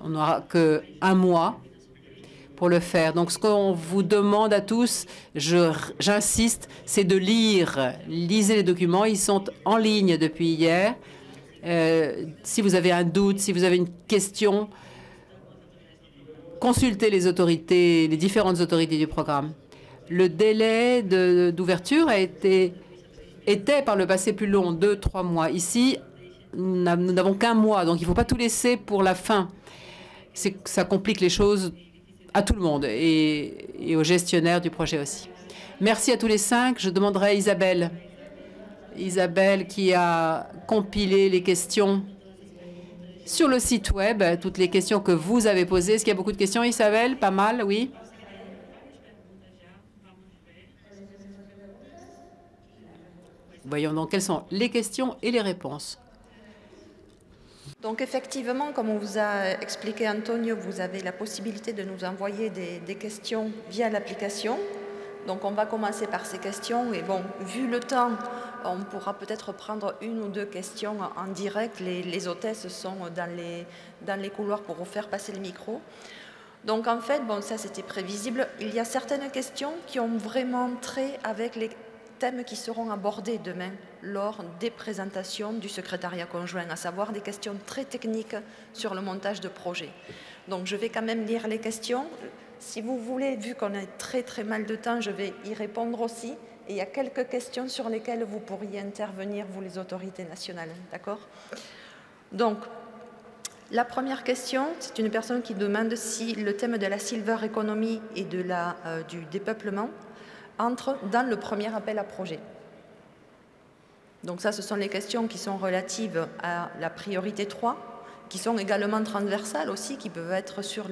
On n'aura qu'un mois pour le faire. Donc, ce qu'on vous demande à tous, j'insiste, c'est de lire. Lisez les documents, ils sont en ligne depuis hier. Si vous avez un doute, si vous avez une question, consultez les autorités, les différentes autorités du programme. Le délai d'ouverture était par le passé plus long, 2-3 mois. Ici, nous n'avons qu'un mois, donc il ne faut pas tout laisser pour la fin. Ça complique les choses à tout le monde et aux gestionnaires du projet aussi. Merci à tous les 5. Je demanderai à Isabelle. Isabelle qui a compilé les questions sur le site web, toutes les questions que vous avez posées. Est-ce qu'il y a beaucoup de questions, Isabelle? Pas mal, oui. Voyons donc quelles sont les questions et les réponses. Donc effectivement, comme on vous a expliqué Antonio, vous avez la possibilité de nous envoyer des questions via l'application. Donc on va commencer par ces questions et bon, vu le temps, on pourra peut-être prendre une ou deux questions en direct. Les hôtesses sont dans les couloirs pour vous faire passer le micro. Donc en fait, bon, ça c'était prévisible. Il y a certaines questions qui ont vraiment trait avec les thèmes qui seront abordés demain lors des présentations du secrétariat conjoint, à savoir des questions très techniques sur le montage de projet. Donc je vais quand même lire les questions. Si vous voulez, vu qu'on a très mal de temps, je vais y répondre aussi. Et il y a quelques questions sur lesquelles vous pourriez intervenir, vous les autorités nationales. D'accord? Donc, la première question, c'est une personne qui demande si le thème de la Silver Economy et du dépeuplement entre dans le premier appel à projet. Donc ça, ce sont les questions qui sont relatives à la priorité 3, qui sont également transversales aussi, qui peuvent être sur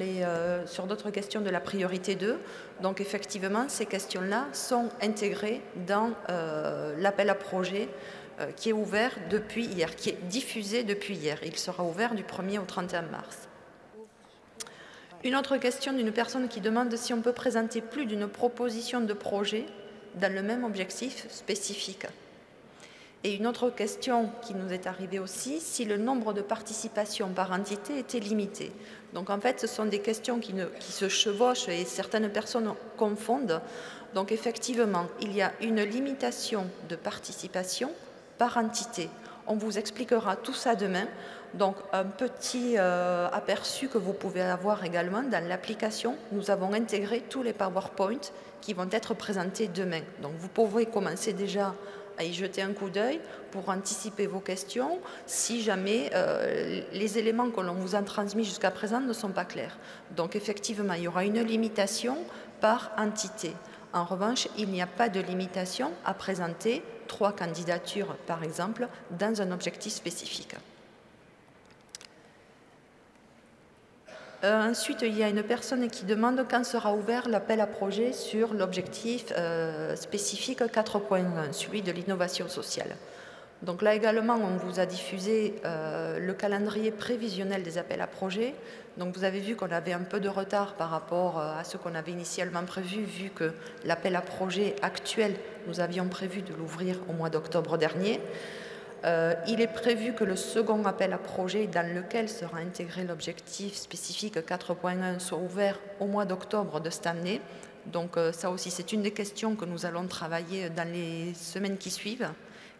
d'autres questions de la priorité 2. Donc effectivement, ces questions-là sont intégrées dans l'appel à projet qui est ouvert depuis hier, qui est diffusé depuis hier. Il sera ouvert du 1er au 31 mars. Une autre question d'une personne qui demande si on peut présenter plus d'une proposition de projet dans le même objectif spécifique. Et une autre question qui nous est arrivée aussi, si le nombre de participations par entité était limité. Donc en fait, ce sont des questions qui se chevauchent et certaines personnes confondent. Donc effectivement, il y a une limitation de participation par entité. On vous expliquera tout ça demain. Donc un petit aperçu que vous pouvez avoir également dans l'application, nous avons intégré tous les PowerPoint qui vont être présentés demain. Donc vous pouvez commencer déjà à y jeter un coup d'œil pour anticiper vos questions si jamais les éléments que l'on vous a transmis jusqu'à présent ne sont pas clairs. Donc effectivement, il y aura une limitation par entité. En revanche, il n'y a pas de limitation à présenter 3 candidatures, par exemple, dans un objectif spécifique. Ensuite, il y a une personne qui demande quand sera ouvert l'appel à projet sur l'objectif spécifique 4.1, celui de l'innovation sociale. Donc là également, on vous a diffusé le calendrier prévisionnel des appels à projets. Donc vous avez vu qu'on avait un peu de retard par rapport à ce qu'on avait initialement prévu, vu que l'appel à projet actuel, nous avions prévu de l'ouvrir au mois d'octobre dernier. Il est prévu que le second appel à projet dans lequel sera intégré l'objectif spécifique 4.1 soit ouvert au mois d'octobre de cette année. Donc ça aussi, c'est une des questions que nous allons travailler dans les semaines qui suivent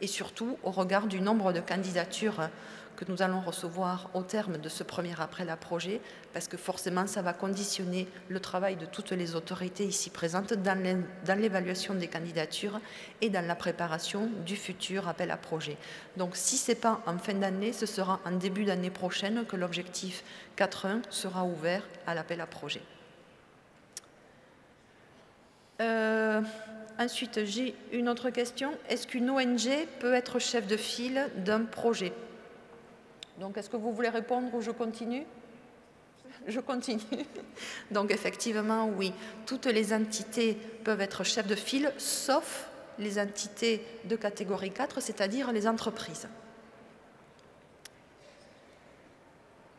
et surtout au regard du nombre de candidatures que nous allons recevoir au terme de ce premier appel à projet, parce que forcément, ça va conditionner le travail de toutes les autorités ici présentes dans l'évaluation des candidatures et dans la préparation du futur appel à projet. Donc, si ce n'est pas en fin d'année, ce sera en début d'année prochaine que l'objectif 4.1 sera ouvert à l'appel à projet. Ensuite, j'ai une autre question. Est-ce qu'une ONG peut être chef de file d'un projet ? Donc, est-ce que vous voulez répondre ou je continue? Je continue. Donc, effectivement, oui. Toutes les entités peuvent être chefs de file, sauf les entités de catégorie 4, c'est-à-dire les entreprises.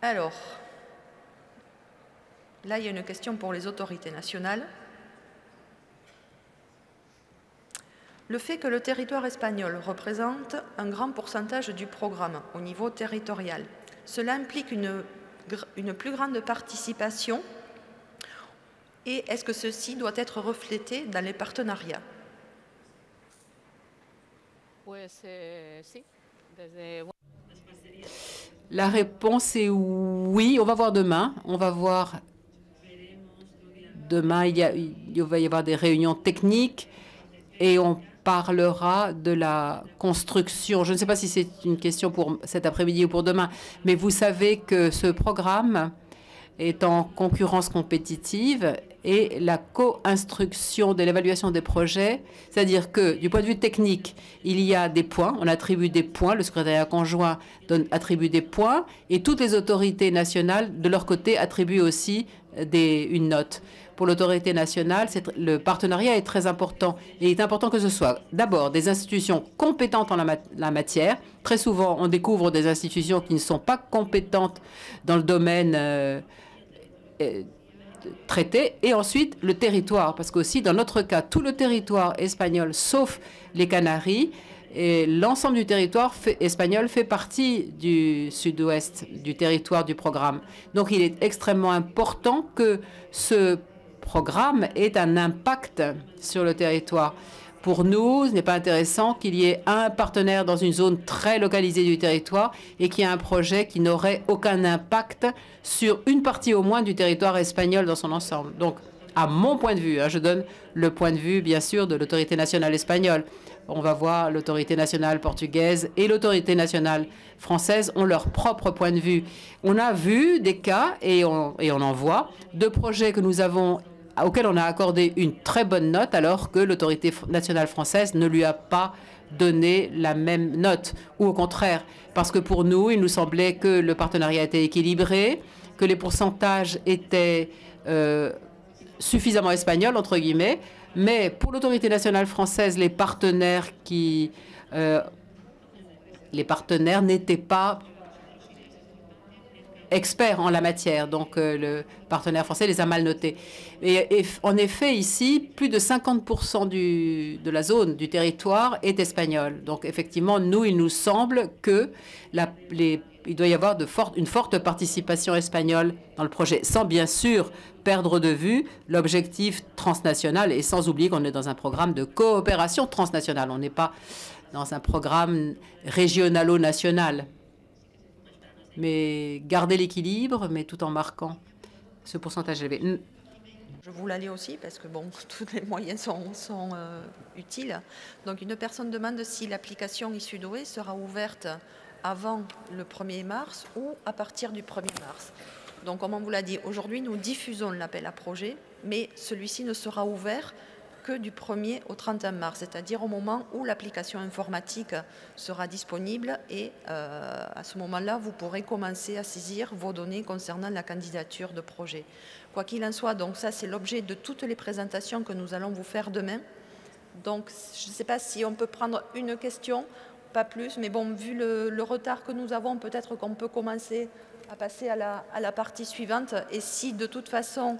Alors, là, il y a une question pour les autorités nationales. Le fait que le territoire espagnol représente un grand pourcentage du programme au niveau territorial, cela implique une plus grande participation et est-ce que ceci doit être reflété dans les partenariats? La réponse est oui. On va voir demain. On va voir demain. Il va y avoir des réunions techniques et on parlera de la construction. Je ne sais pas si c'est une question pour cet après-midi ou pour demain, mais vous savez que ce programme est en concurrence compétitive et la co-instruction de l'évaluation des projets, c'est-à-dire que du point de vue technique, il y a des points, on attribue des points, le secrétariat conjoint attribue des points et toutes les autorités nationales, de leur côté, attribuent aussi une note. Pour l'autorité nationale, le partenariat est très important. Et il est important que ce soit d'abord des institutions compétentes en la matière. Très souvent, on découvre des institutions qui ne sont pas compétentes dans le domaine traité. Et ensuite, le territoire. Parce qu'aussi, dans notre cas, tout le territoire espagnol, sauf les Canaries, et l'ensemble du territoire espagnol fait partie du sud-ouest, du territoire du programme. Donc, il est extrêmement important que ce programme ait un impact sur le territoire. Pour nous, ce n'est pas intéressant qu'il y ait un partenaire dans une zone très localisée du territoire et qu'il y ait un projet qui n'aurait aucun impact sur une partie au moins du territoire espagnol dans son ensemble. Donc, à mon point de vue, je donne le point de vue, bien sûr, de l'autorité nationale espagnole. On va voir l'autorité nationale portugaise et l'autorité nationale française ont leur propre point de vue. On a vu des cas, et on en voit, de projets que nous avons auquel on a accordé une très bonne note alors que l'autorité nationale française ne lui a pas donné la même note, ou au contraire, parce que pour nous, il nous semblait que le partenariat était équilibré, que les pourcentages étaient suffisamment espagnols, entre guillemets, mais pour l'autorité nationale française, les partenaires n'étaient pas experts en la matière. Donc, le partenaire français les a mal notés. Et en effet, ici, plus de 50% de la zone du territoire est espagnole. Donc, effectivement, il nous semble que il doit y avoir une forte participation espagnole dans le projet, sans bien sûr perdre de vue l'objectif transnational et sans oublier qu'on est dans un programme de coopération transnationale. On n'est pas dans un programme régionalo-national. Mais garder l'équilibre, mais tout en marquant ce pourcentage élevé. Je vous l'allais aussi parce que bon, tous les moyens sont utiles. Donc une personne demande si l'application issue d'OE sera ouverte avant le 1er mars ou à partir du 1er mars. Donc comme on vous l'a dit, aujourd'hui nous diffusons l'appel à projet, mais celui-ci ne sera ouvert que du 1er au 31 mars, c'est-à-dire au moment où l'application informatique sera disponible et à ce moment-là, vous pourrez commencer à saisir vos données concernant la candidature de projet. Quoi qu'il en soit, donc ça c'est l'objet de toutes les présentations que nous allons vous faire demain. Donc je ne sais pas si on peut prendre une question, pas plus, mais bon, vu le retard que nous avons, peut-être qu'on peut commencer à passer à la partie suivante. Et si de toute façon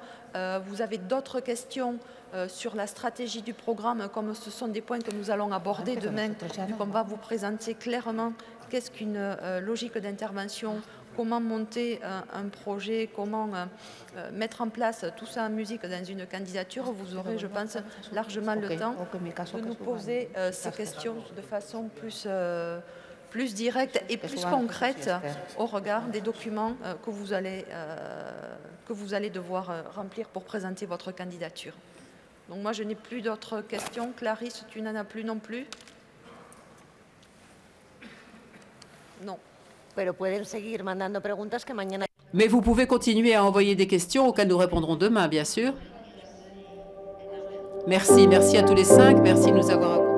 vous avez d'autres questions sur la stratégie du programme, comme ce sont des points que nous allons aborder demain, vu qu'on va vous présenter clairement qu'est-ce qu'une logique d'intervention, comment monter un projet, comment mettre en place tout ça en musique dans une candidature, vous aurez, je pense, largement le temps de nous poser ces questions de façon plus directe et plus concrète au regard des documents que vous allez devoir remplir pour présenter votre candidature. Donc moi, je n'ai plus d'autres questions. Clarisse, tu n'en as plus non plus? Non. Mais vous pouvez continuer à envoyer des questions auxquelles nous répondrons demain, bien sûr. Merci à tous les 5. Merci de nous avoir accompagnés.